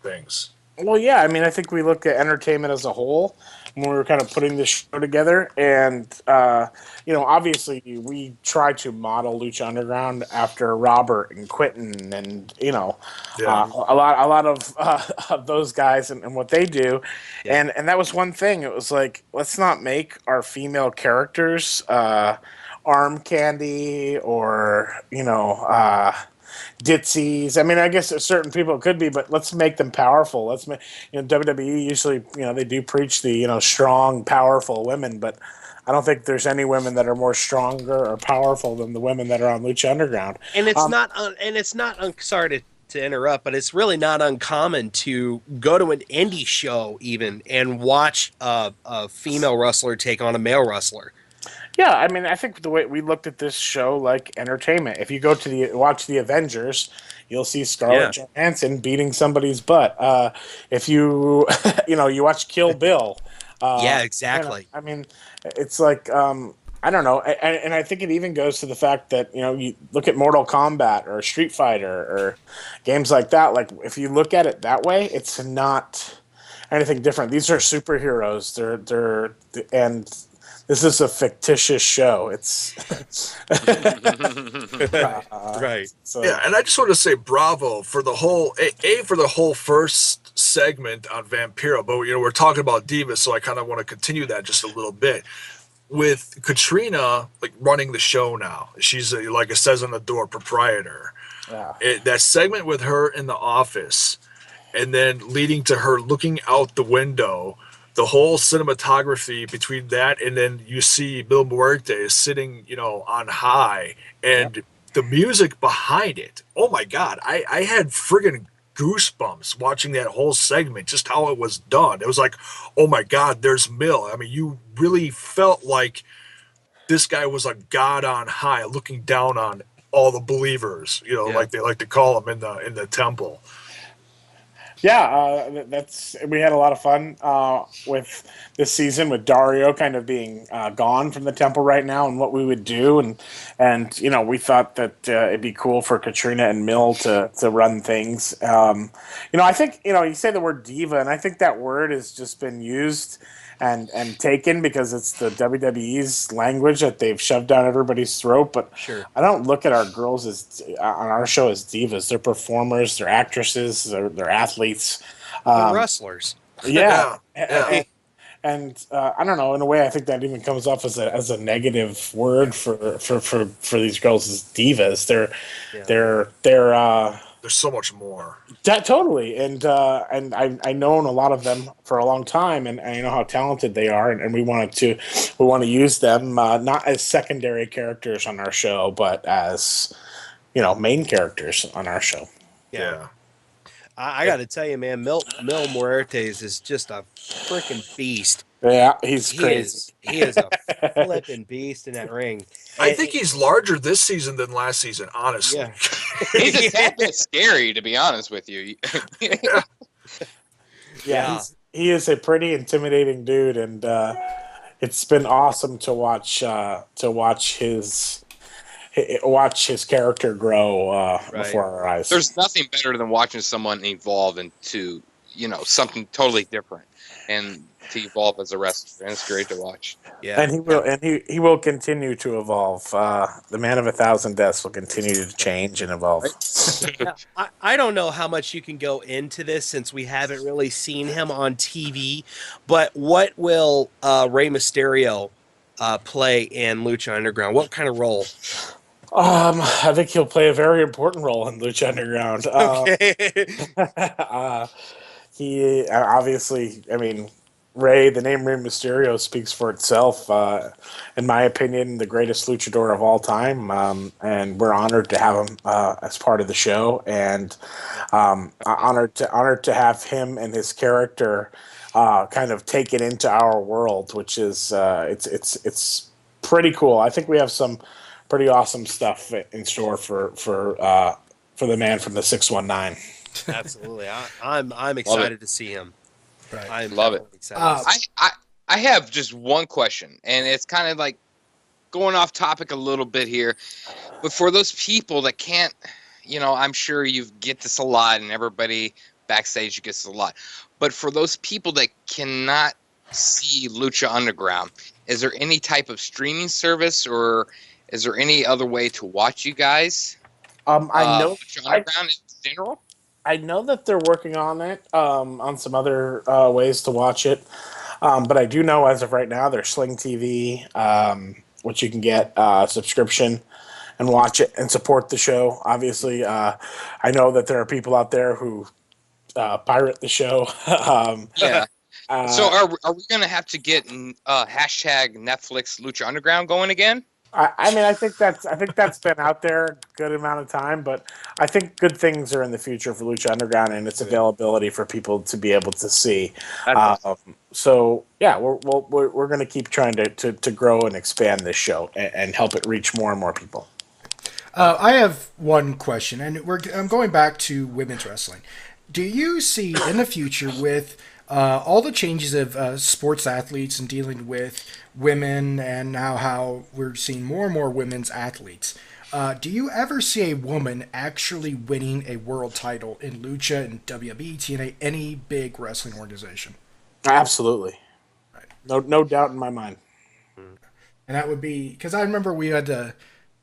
things. Well, yeah, I mean, I think we look at entertainment as a whole when we were kind of putting this show together. And, obviously we try to model Lucha Underground after Robert and Quentin and, a lot of those guys and what they do. Yeah. And that was one thing. It was like, let's not make our female characters arm candy or, ditzies. I mean, I guess certain people could be, but let's make them powerful. Let's make, WWE usually, they do preach the, strong, powerful women, but I don't think there's any women that are more stronger or powerful than the women that are on Lucha Underground. And it's not, sorry to interrupt, but it's really not uncommon to go to an indie show even and watch a female wrestler take on a male wrestler. Yeah, I mean, I think the way we looked at this show like entertainment. If you go to watch the Avengers, you'll see Scarlett Johansson beating somebody's butt. If you you watch Kill Bill. Yeah, exactly. I mean, it's like I don't know, and I think it even goes to the fact that you look at Mortal Kombat or Street Fighter or games like that. Like if you look at it that way, it's not anything different. These are superheroes. And this is a fictitious show. It's right. So. Yeah, and I just want to say bravo for the whole for the whole first segment on Vampiro. But we're talking about Divas, so I kind of want to continue that just a little bit with Katrina running the show now. She's like it says on the door, proprietor. Yeah. That segment with her in the office, and then leading to her looking out the window. The whole cinematography between that and then you see Mil Muerte sitting, on high, and the music behind it. Oh my God, I had friggin' goosebumps watching that whole segment, just how it was done. It was like, oh my God, there's Mil. I mean, you really felt like this guy was a god on high, looking down on all the believers, like they like to call them in the temple. Yeah, we had a lot of fun with this season with Dario kind of being gone from the temple right now and what we would do, and we thought that it'd be cool for Katrina and Mil to run things. I think you say the word diva, and I think that word has just been used and taken because it's the WWE's language that they've shoved down everybody's throat. But sure. I don't look at our girls on our show as divas. They're performers, they're actresses, they're athletes, they're wrestlers. Yeah. And I don't know. In a way, I think that even comes off as a negative word for these girls as divas. There's so much more. Totally, and I've known a lot of them for a long time, and I know how talented they are, and we want to use them not as secondary characters on our show, but as main characters on our show. Yeah. I got to tell you, man, Mil Muertes is just a freaking beast. Yeah, he's crazy. He is a flipping beast in that ring. I think he's larger this season than last season, honestly. Yeah. He's a tad bit scary, to be honest with you. Yeah. He is a pretty intimidating dude, and it's been awesome to watch his character grow before our eyes. There's nothing better than watching someone evolve into something totally different and to evolve as a wrestler. And it's great to watch. Yeah, and he will continue to evolve. The man of 1,000 deaths will continue to change and evolve. Now, I don't know how much you can go into this since we haven't really seen him on TV, but what will Rey Mysterio play in Lucha Underground? What kind of role? I think he'll play a very important role in Lucha Underground. Okay. He obviously, I mean, the name Rey Mysterio speaks for itself. In my opinion, the greatest luchador of all time, and we're honored to have him as part of the show, and honored to have him and his character kind of take it into our world, which is it's pretty cool. I think we have some pretty awesome stuff in store for the man from the 619. Absolutely, I'm excited to see him. Right. I Love it. I have just one question, and it's kind of like going off topic a little bit here, but for those people that can't, I'm sure you get this a lot, and everybody backstage gets this a lot, but for those people that cannot see Lucha Underground, is there any type of streaming service, or is there any other way to watch you guys? I know Lucha Underground in general. I know that they're working on it, on some other ways to watch it. But I do know as of right now, there's Sling TV, which you can get a subscription and watch it and support the show. Obviously, I know that there are people out there who pirate the show. Yeah. So are we going to have to get hashtag Netflix Lucha Underground going again? I think that's been out there a good amount of time, but I think good things are in the future for Lucha Underground and its availability for people to be able to see. So yeah, we're going to keep trying to grow and expand this show and help it reach more and more people. I have one question, and I'm going back to women's wrestling. Do you see in the future with all the changes of sports athletes and dealing with women, and now how we're seeing more and more women's athletes, do you ever see a woman actually winning a world title in Lucha and WWE, TNA, any big wrestling organization? Absolutely. Right. No doubt in my mind. And that would be, because I remember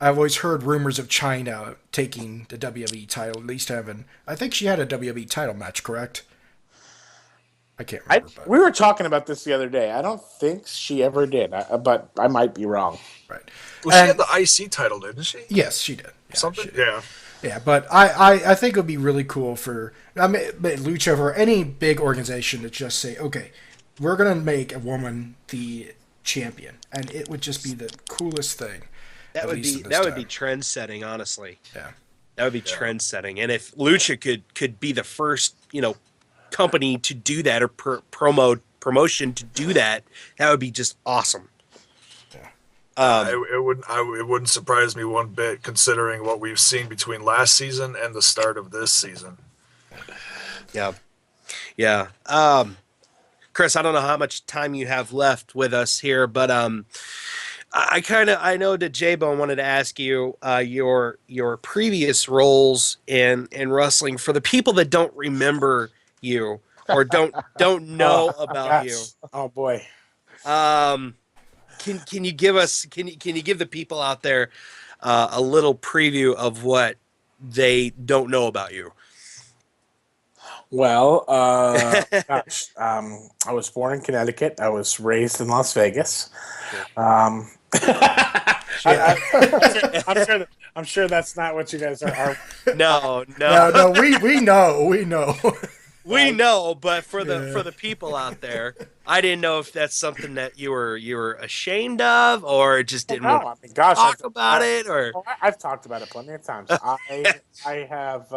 I've always heard rumors of China taking the WWE title, at least having, I think she had a WWE title match, correct? I can't remember. We were talking about this the other day. I don't think she ever did, but I might be wrong. Right. Well, she had the IC title, didn't she? Yes, she did. Yeah, something? she did. Yeah. Yeah, but I think it would be really cool for Lucha or any big organization to just say, okay, we're going to make a woman the champion. And it would just be the coolest thing. That would be trend setting, honestly. Yeah. That would be trend setting. And if Lucha could be the first, company to do that or promotion to do that, that would be just awesome. Yeah. It wouldn't surprise me one bit considering what we've seen between last season and the start of this season. Yeah. Yeah. Chris, I don't know how much time you have left with us here, but I know that Jaybone wanted to ask you your previous roles in wrestling for the people that don't remember you or don't know about you. Oh boy. Can you give the people out there a little preview of what they don't know about you? Well, I was born in Connecticut. I was raised in Las Vegas. I'm sure that's not what you guys are. No. We know. We know, but for the people out there, I didn't know if that's something that you were ashamed of, or just didn't want to talk about it. Or I've talked about it plenty of times. I have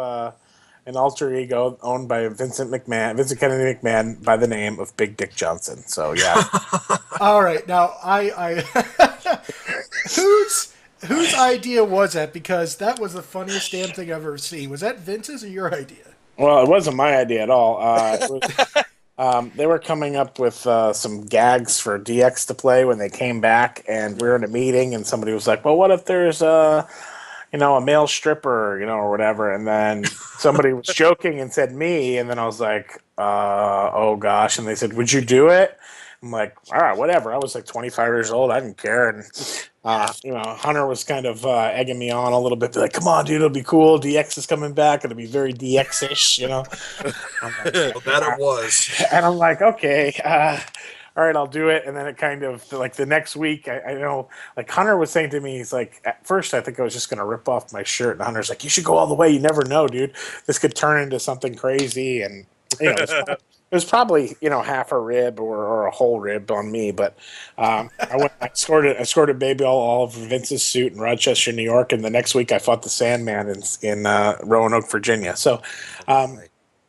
an alter ego owned by Vincent Kennedy McMahon, by the name of Big Dick Johnson. So yeah. All right, now I whose idea was that? Because that was the funniest damn thing I've ever seen. Was that Vince's or your idea? Well, it wasn't my idea at all. They were coming up with some gags for DX to play when they came back, and we were in a meeting, and somebody was like, well, what if there's a male stripper, or whatever. And then somebody was joking and said me, and then I was like, oh gosh. And they said, would you do it? I'm like, all right, whatever. I was like 25 years old. I didn't care. And, Hunter was kind of egging me on a little bit. Like, come on, dude, it'll be cool. DX is coming back. It'll be very DX-ish, I'm like, Well, that it was. And I'm like, okay, all right, I'll do it. And then it kind of, like, the next week, I know, like, Hunter was saying to me, he's like, at first I think I was just going to rip off my shirt. And Hunter's like, you should go all the way. You never know, dude. This could turn into something crazy. And, it was probably, half a rib or a whole rib on me. But I scored a baby all over Vince's suit in Rochester, New York. And the next week I fought the Sandman in Roanoke, Virginia. So, yeah,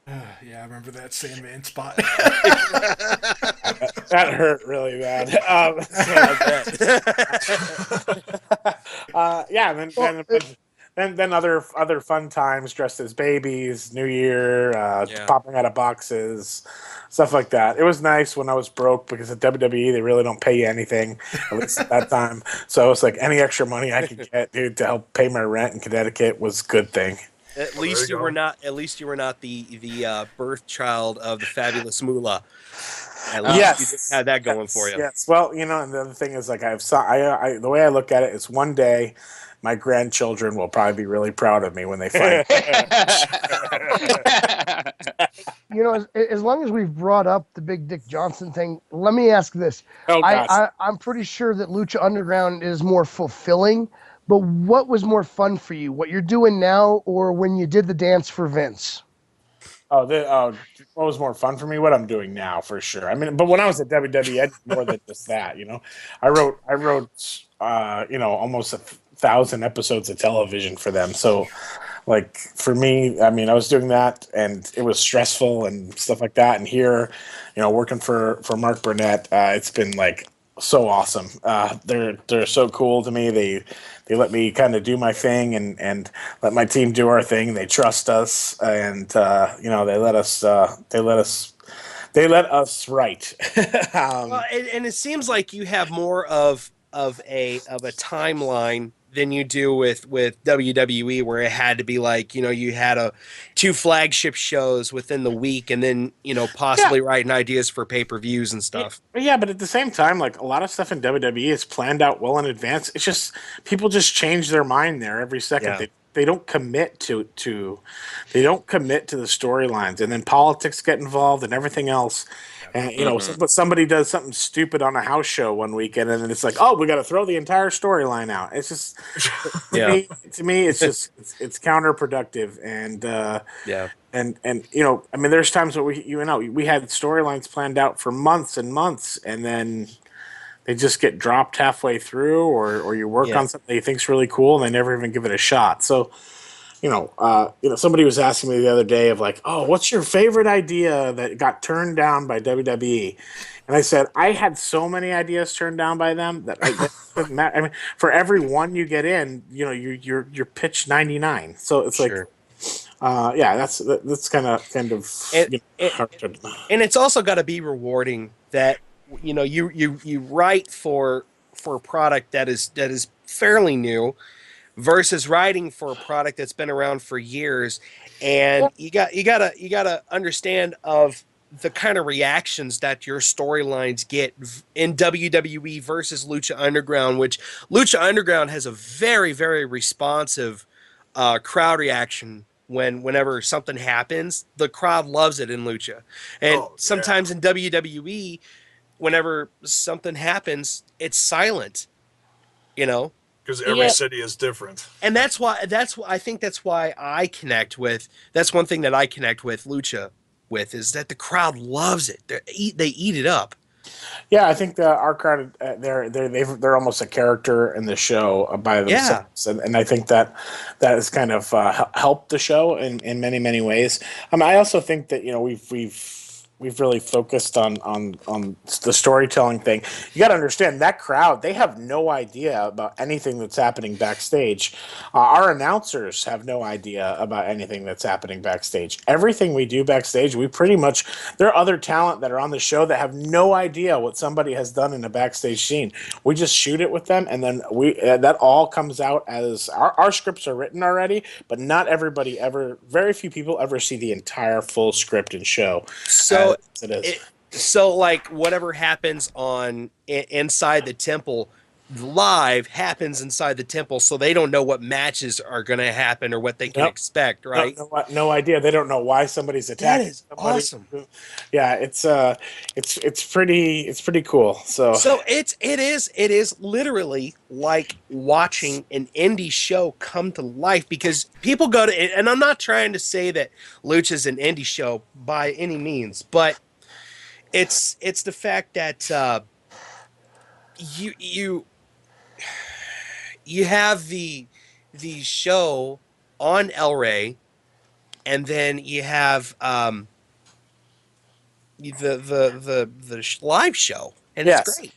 I remember that Sandman spot. That hurt really bad. And then other fun times, dressed as babies, New Year, popping out of boxes, stuff like that. It was nice when I was broke because at WWE they really don't pay you anything, at least at that time. So it was like any extra money I could get, dude, to help pay my rent in Connecticut was a good thing. At least you were not the birth child of the fabulous Moolah. At least you just had that going for you. Yes. Well, and the other thing is, like, the way I look at it is one day my grandchildren will probably be really proud of me when they find As long as we've brought up the Big Dick Johnson thing, let me ask this. Oh, gosh. I'm pretty sure that Lucha Underground is more fulfilling, but what was more fun for you? What you're doing now or when you did the dance for Vince? What was more fun for me? What I'm doing now, for sure. I mean, but when I was at WWE, I did more than just that. I wrote, almost 1,000 episodes of television for them. So, like, for me, I mean, I was doing that, and it was stressful and stuff like that. And here, working for Mark Burnett, it's been like so awesome. They're so cool to me. They let me kind of do my thing and let my team do our thing. They trust us, and they let us write. Well, and it seems like you have more of a timeline than you do with WWE, where it had to be like, you had 2 flagship shows within the week, and then possibly writing ideas for pay-per-views and stuff. Yeah, but at the same time, like, a lot of stuff in WWE is planned out well in advance. It's just people just change their mind there every second. Yeah. They don't commit to the storylines, and then politics get involved and everything else. And but somebody does something stupid on a house show one weekend, and then it's like, oh, we got to throw the entire storyline out. It's just to me, it's just it's counterproductive, and I mean, there's times where we had storylines planned out for months and months, and then they just get dropped halfway through, or you work on something you think's really cool, and they never even give it a shot. So. Somebody was asking me the other day of like, oh, what's your favorite idea that got turned down by WWE? And I said, I had so many ideas turned down by them that doesn't matter. I mean, for every one you get in, you're pitched 99. So it's that's kind of and it's also got to be rewarding that you write for a product that is fairly new, versus writing for a product that's been around for years, and you gotta understand of the kind of reactions that your storylines get in WWE versus Lucha Underground, which Lucha Underground has a very, very responsive crowd reaction. Whenever something happens, the crowd loves it in Lucha, and sometimes in WWE, whenever something happens, it's silent. Because every city is different, and that's why I think that's why I connect with. That's one thing that I connect with Lucha with, is that the crowd loves it. They eat it up. Yeah, I think our crowd they're almost a character in the show by themselves, and I think that has kind of helped the show in many ways. I also think that we've we've really focused on the storytelling thing. You got to understand that crowd, they have no idea about anything that's happening backstage. Our announcers have no idea about anything that's happening backstage. Everything we do backstage, we pretty much, there are other talent that are on the show that have no idea what somebody has done in a backstage scene. We just shoot it with them, and then that all comes out as our scripts are written already, but not everybody ever, very few people ever see the entire full script and show. So it is. So like whatever happens on inside the temple live happens inside the temple, so they don't know what matches are going to happen or what they can expect, right? No idea. They don't know why somebody's attacking. That is somebody. awesome. Yeah, it's pretty cool. So it is literally like watching an indie show come to life, because people go to, and I'm not trying to say that Lucha's an indie show by any means, but it's the fact that you have the show on El Rey, and then you have the live show, and it's great.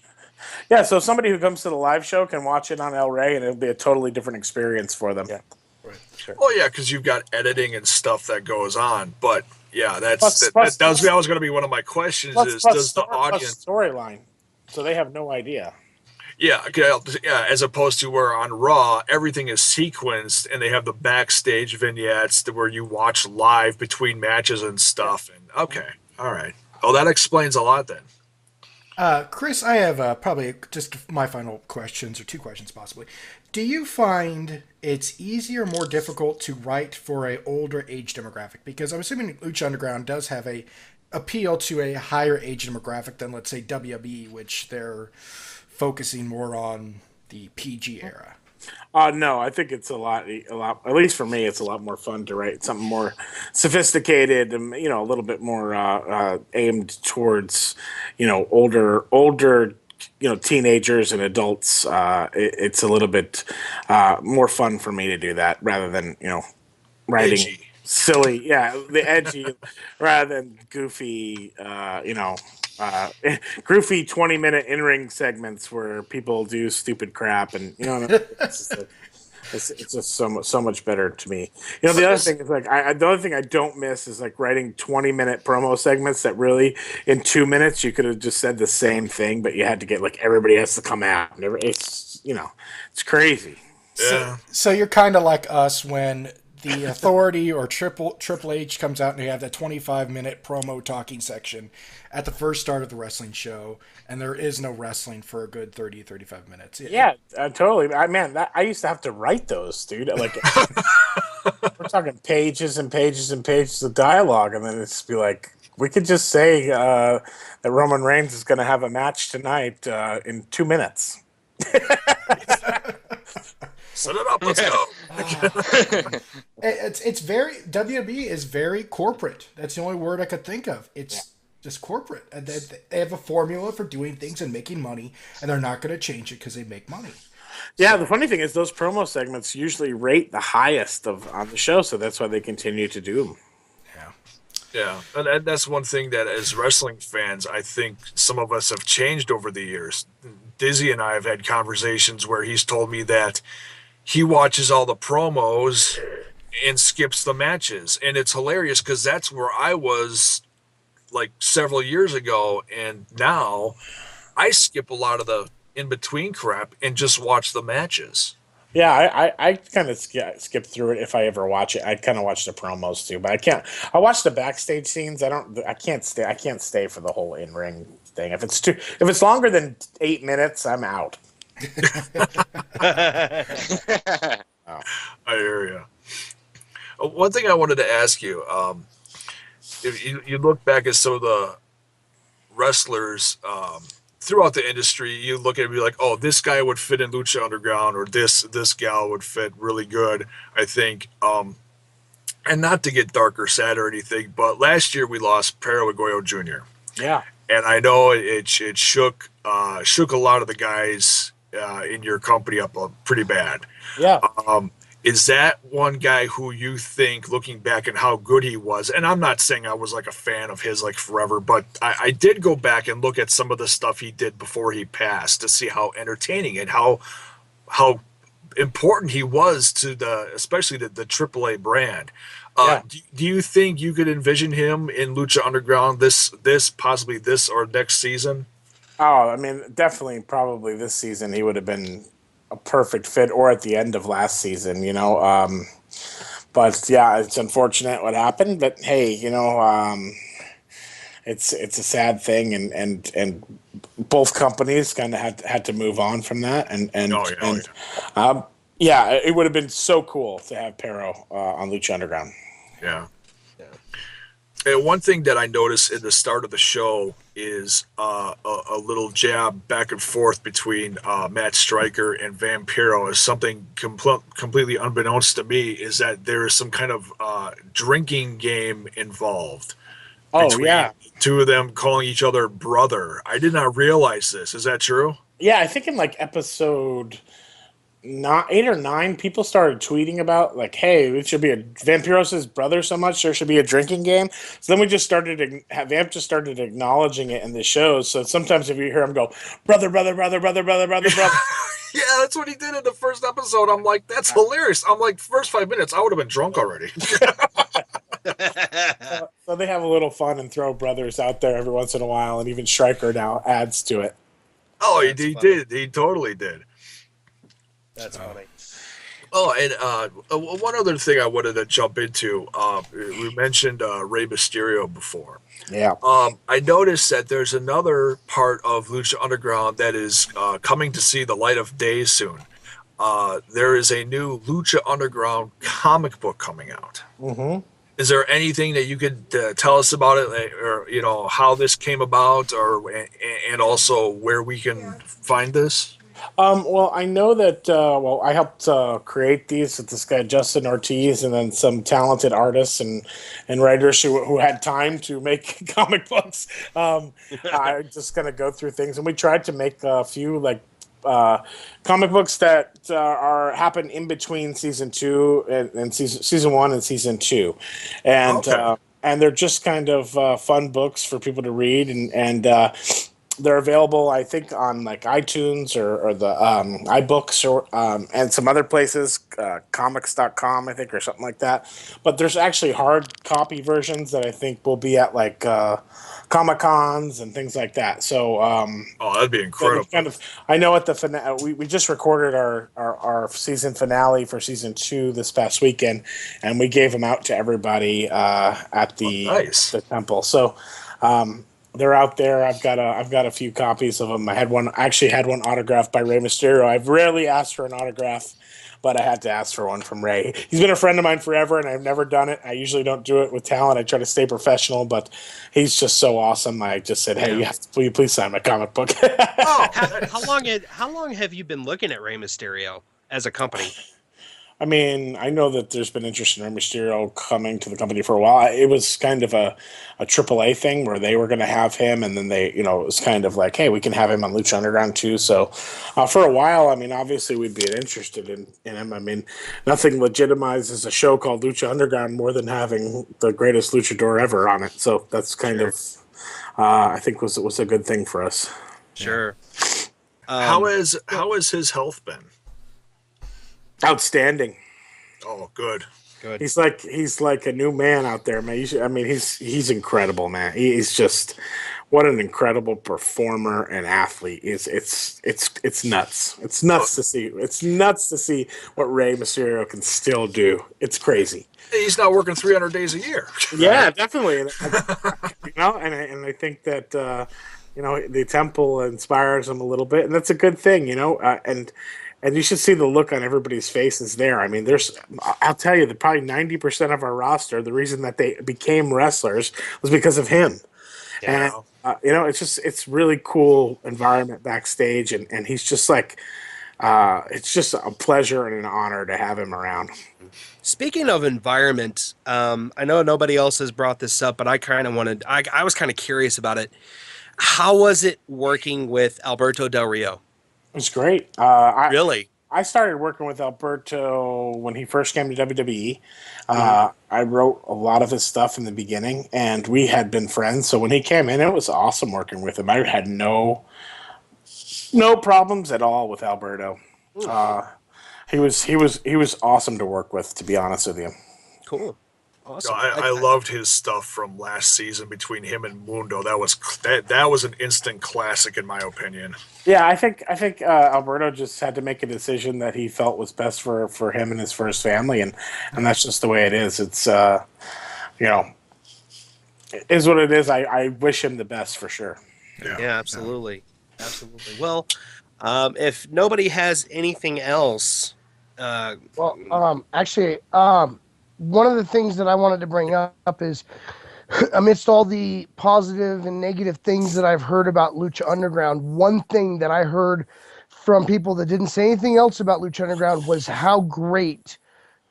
Yeah, so somebody who comes to the live show can watch it on El Rey, and it'll be a totally different experience for them. Yeah, right. Sure. Oh yeah, because you've got editing and stuff that goes on, but yeah, that was going to be one of my questions. Does the audience storyline? So they have no idea. Yeah, as opposed to where on Raw, everything is sequenced and they have the backstage vignettes where you watch live between matches and stuff. And okay, all right. Oh, that explains a lot then. Chris, I have probably just my final questions, or two questions possibly. Do you find it's easier or more difficult to write for a older age demographic? Because I'm assuming Lucha Underground does have a appeal to a higher age demographic than, let's say, WWE, which they're focusing more on the PG era. No, I think it's a lot. At least for me, it's a lot more fun to write something more sophisticated and a little bit more aimed towards older teenagers and adults. It's a little bit more fun for me to do that rather than writing edgy. Silly, the edgy rather than goofy. Goofy 20-minute in-ring segments where people do stupid crap, and it's just so much better to me. The other thing is the other thing I don't miss is writing 20-minute promo segments that really in 2 minutes you could have just said the same thing, but you had to get everybody has to come out. It's it's crazy. Yeah. So you're kind of like us when the Authority or Triple H comes out and they have that 25-minute promo talking section at the first start of the wrestling show, and there is no wrestling for a good 30, 35 minutes. Yeah, totally. I used to have to write those, dude. We're talking pages and pages and pages of dialogue, and then it's be we could just say that Roman Reigns is going to have a match tonight in 2 minutes. Set it up. Let's go. It's very WWE is very corporate. That's the only word I could think of. It's just corporate, and they have a formula for doing things and making money, and they're not going to change it because they make money. Yeah, the funny thing is those promo segments usually rate the highest on the show, so that's why they continue to do them. Yeah, and that's one thing that as wrestling fans, I think some of us have changed over the years. Dizzy and I have had conversations where he's told me that he watches all the promos and skips the matches. And it's hilarious because that's where I was several years ago. And now I skip a lot of the in-between crap and just watch the matches. Yeah, I kind of skip through it if I ever watch it. I kind of watch the promos too, but I can't. I watch the backstage scenes. I can't stay for the whole in-ring thing. If it's longer than 8 minutes, I'm out. I hear you. One thing I wanted to ask you, if you look back at some of the wrestlers throughout the industry, you look at it and be like, oh, this guy would fit in Lucha Underground, or this gal would fit really good, I think. And not to get dark or sad or anything, but last year we lost Pero Aguayo Jr. Yeah. And I know it shook a lot of the guys in your company up pretty bad. Yeah. Is that one guy who you think, looking back at how good he was, and I'm not saying I was like a fan of his like forever, but I did go back and look at some of the stuff he did before he passed to see how entertaining and how important he was to especially the AAA brand. Do you think you could envision him in Lucha Underground this possibly this or next season? Oh, I mean, definitely, probably this season he would have been a perfect fit, or at the end of last season, you know. But yeah, it's unfortunate what happened. But hey, you know, it's a sad thing, and both companies kind of had to move on from that, and yeah, it would have been so cool to have Pero on Lucha Underground. Yeah. And one thing that I noticed at the start of the show is a little jab back and forth between Matt Stryker and Vampiro. Is something completely unbeknownst to me is that there is some kind of drinking game involved. Oh, yeah. Two of them calling each other brother. I did not realize this. Is that true? Yeah, I think in like episode 8 or 9, people started tweeting about like, hey, it should be Vampiro's brother so much, there should be a drinking game. So then we just Vamp just started acknowledging it in the shows. So sometimes if you hear him go, brother. Yeah, that's what he did in the first episode. I'm like, that's hilarious. I'm like, first 5 minutes, I would have been drunk already. So they have a little fun and throw brothers out there every once in a while, and even Stryker now adds to it. Oh, he did. He totally did. That's funny. Oh, and one other thing I wanted to jump into, we mentioned Rey Mysterio before. Yeah. I noticed that there's another part of Lucha Underground that is coming to see the light of day soon. There is a new Lucha Underground comic book coming out. Mm-hmm. Is there anything that you could tell us about it, or you know how this came about, and also where we can find this? Well, I know that. I helped create these with this guy Justin Ortiz, and then some talented artists and writers who had time to make comic books. I'm just gonna go through things, and we tried to make a few like comic books that happen in between season 2 and season 1 and season 2, and and they're just kind of fun books for people to read, and they're available, I think, on like iTunes or the iBooks or and some other places, comics.com, I think, or something like that. But there's actually hard copy versions that I think will be at like Comic-Cons and things like that. So that'd be incredible. I know at the we just recorded our season finale for season 2 this past weekend, and we gave them out to everybody at the temple. So they're out there. I've got a few copies of them. I actually had one autographed by Rey Mysterio. I've rarely asked for an autograph, but I had to ask for one from Rey. He's been a friend of mine forever, and I've never done it. I usually don't do it with talent. I try to stay professional, but he's just so awesome. I just said, hey, will you please sign my comic book? How long have you been looking at Rey Mysterio as a company? I mean, I know that there's been interest in Rey Mysterio coming to the company for a while. It was kind of a AAA thing where they were going to have him, and then it was kind of like, hey, we can have him on Lucha Underground too. So for a while, I mean, obviously we'd be interested in him. I mean, nothing legitimizes a show called Lucha Underground more than having the greatest luchador ever on it. So that's kind of, I think, was a good thing for us. Sure. How has his health been? Outstanding. Oh, good. He's like a new man out there, man. He's incredible, man. He's just what an incredible performer and athlete. It's nuts. It's nuts to see. It's nuts to see what Rey Mysterio can still do. It's crazy. He's not working 300 days a year. Yeah, definitely. And I think that the temple inspires him a little bit, and that's a good thing, And you should see the look on everybody's faces there. I mean, I'll tell you that probably 90% of our roster, the reason that they became wrestlers was because of him. Yeah. And, it's really cool environment backstage. And he's just like, it's just a pleasure and an honor to have him around. Speaking of environment, I know nobody else has brought this up, but I was kind of curious about it. How was it working with Alberto Del Rio? It was great. Really? I started working with Alberto when he first came to WWE. I wrote a lot of his stuff in the beginning, and we had been friends. So when he came in, it was awesome working with him. I had no problems at all with Alberto. He was awesome to work with, to be honest with you. Cool. Awesome. I loved his stuff from last season between him and Mundo. That was an instant classic in my opinion. Yeah, I think Alberto just had to make a decision that he felt was best for him and his first family, and that's just the way it is. It's it is what it is. I wish him the best for sure. Yeah, absolutely. Well, if nobody has anything else, actually, one of the things that I wanted to bring up is, amidst all the positive and negative things that I've heard about Lucha Underground, one thing that I heard from people that didn't say anything else about Lucha Underground was how great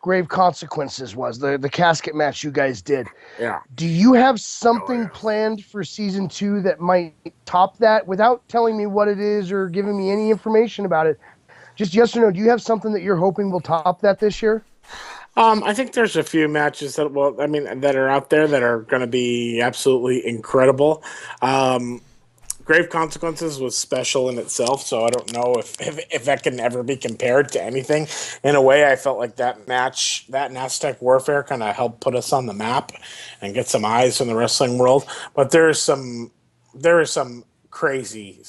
Grave Consequences was, the casket match you guys did. Yeah. Do you have something planned for season 2 that might top that, without telling me what it is or giving me any information about it? Just yes or no, do you have something that you're hoping will top that this year? I think there's a few matches that are out there that are going to be absolutely incredible. Grave Consequences was special in itself, so I don't know if that can ever be compared to anything. In a way, I felt like that match, that and Aztec Warfare, kind of helped put us on the map and get some eyes in the wrestling world. But there is some crazy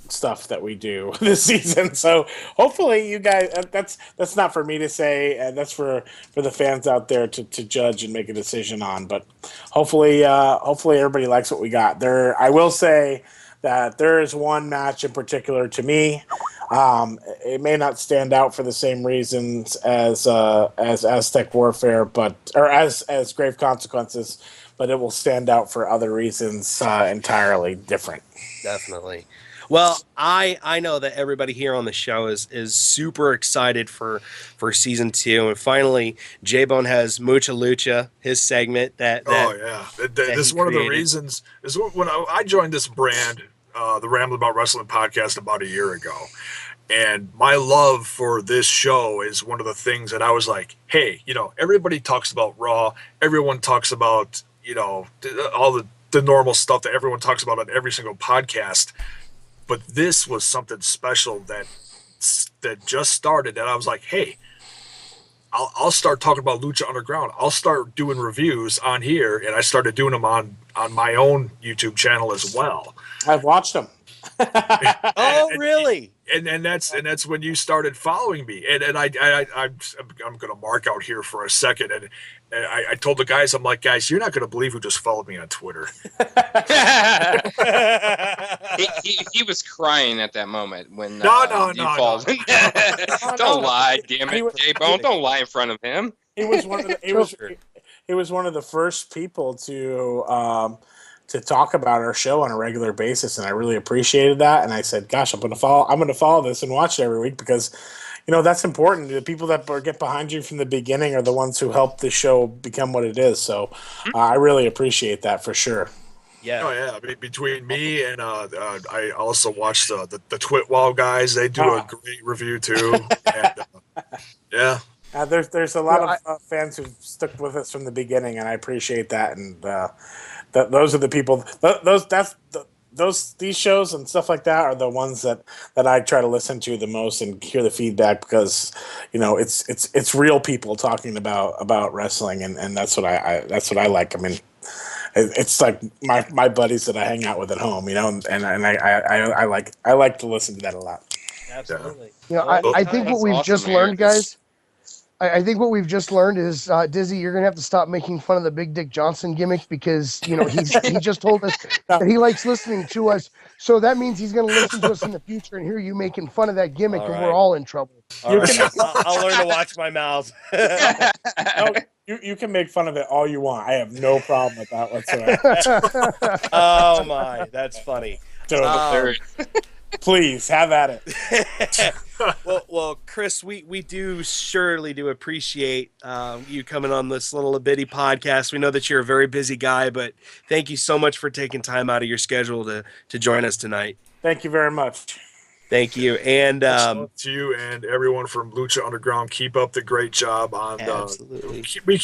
stuff that we do this season, so hopefully you guys, that's not for me to say, and that's for the fans out there to judge and make a decision on. But hopefully everybody likes what we got there. I will say that there is one match in particular to me. It may not stand out for the same reasons as Aztec Warfare, or as Grave Consequences, but it will stand out for other reasons entirely different. Definitely. Well, I know that everybody here on the show is super excited for season 2, and finally, Jaybone has Mucha Lucha, his segment that this is one of the reasons. Is when I joined this brand, the Ramble About Wrestling podcast, about a year ago, and my love for this show is one of the things that I was like, hey, everybody talks about Raw, everyone talks about all the normal stuff that everyone talks about on every single podcast. But this was something special that just started, and I was like, hey, I'll start talking about Lucha Underground. I'll start doing reviews on here, and I started doing them on my own YouTube channel as well. I've watched them. Really? And that's when you started following me, and I'm going to mark out here for a second, and I told the guys, I'm like, guys, you're not going to believe who just followed me on Twitter. he was crying at that moment when no. Don't lie, damn it, Jaybone. Don't lie in front of him. He was one of the first people to talk about our show on a regular basis, and I really appreciated that. And I said, gosh, I'm going to follow this and watch it every week, because that's important. The people that get behind you from the beginning are the ones who help the show become what it is. So I really appreciate that for sure. Yeah. Oh yeah. Between me and I also watched the Twitwall guys. They do a great review too. And, yeah. There's a lot of fans who've stuck with us from the beginning, and I appreciate that. And those are the people. These shows and stuff like that are the ones that I try to listen to the most and hear the feedback, because it's real people talking about wrestling, and that's what I like. I mean, it's like my buddies that I hang out with at home, and I like to listen to that a lot. Absolutely. I think what we've just learned, guys. I think what we've just learned is, Dizzy, you're going to have to stop making fun of the Big Dick Johnson gimmick, because, he just told us that he likes listening to us. So that means he's going to listen to us in the future and hear you making fun of that gimmick, and we're all in trouble. All right. I'll learn to watch my mouth. No, you can make fun of it all you want. I have no problem with that whatsoever. Oh, my. That's funny. Please, have at it. Well, Chris, we surely do appreciate you coming on this little bitty podcast. We know that you're a very busy guy, but thank you so much for taking time out of your schedule to join us tonight. Thank you very much. Thank you, and to you and everyone from Lucha Underground. Keep up the great job on. Absolutely. We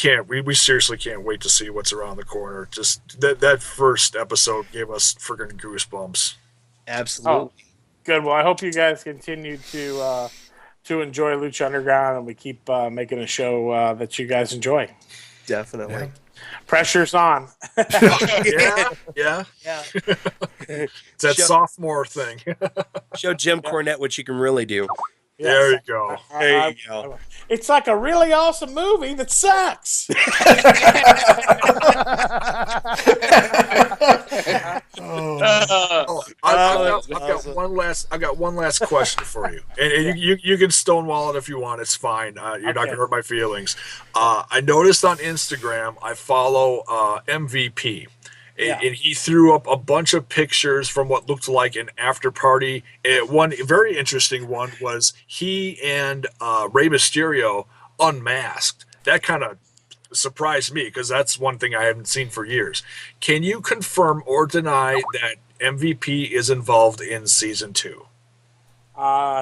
seriously can't wait to see what's around the corner. Just that first episode gave us friggin' goosebumps. Absolutely. Oh, good. Well, I hope you guys continue to enjoy Lucha Underground, and we keep making a show that you guys enjoy. Definitely. Yeah. Pressure's on. Yeah. It's that sophomore thing. Show Jim Cornette what you can really do. Yes. There you go. There you go. It's like a really awesome movie that sucks. I've got one last question for you, and you can stonewall it if you want. It's fine. You're not gonna hurt my feelings. I noticed on Instagram I follow MVP. Yeah. And he threw up a bunch of pictures from what looked like an after party. One very interesting one was he and Rey Mysterio unmasked. That kind of surprised me because that's one thing I haven't seen for years. Can you confirm or deny that MVP is involved in season 2?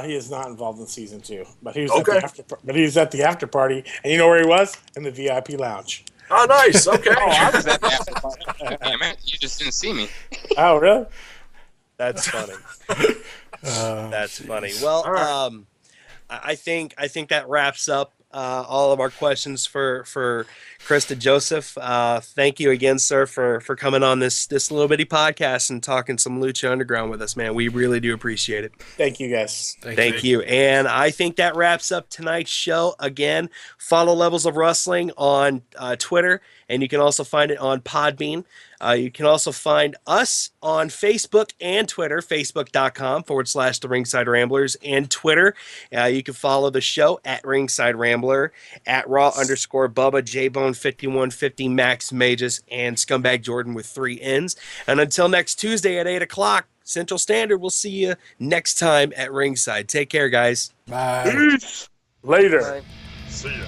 He is not involved in season 2, but he was at the after party, and you know where he was? In the VIP lounge. Oh, nice. Okay. I was at the after party. Damn it, you just didn't see me. Oh, really? That's funny. That's funny. Well, right. I think that wraps up all of our questions for Chris DeJoseph. Thank you again, sir, for coming on this little bitty podcast and talking some Lucha Underground with us, man. We really do appreciate it. Thank you, guys. Thank you. And I think that wraps up tonight's show. Again, follow Levels of Wrestling on Twitter, and you can also find it on Podbean. You can also find us on Facebook and Twitter, facebook.com/The Ringside Ramblers, and Twitter. You can follow the show at Ringside Rambler, at Raw_Bubba, Jaybone 5150, Max Magius, and Scumbag Jordan with 3 N's. And until next Tuesday at 8 o'clock Central Standard, we'll see you next time at Ringside. Take care, guys. Bye. Peace. Later. Bye. See ya.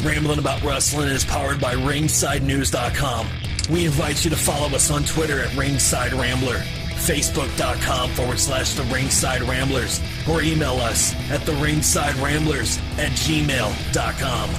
Rambling About Wrestling is powered by RingsideNews.com. We invite you to follow us on Twitter at Ringside Rambler, Facebook.com/The Ringside Ramblers, or email us at TheRingsideRamblers@gmail.com.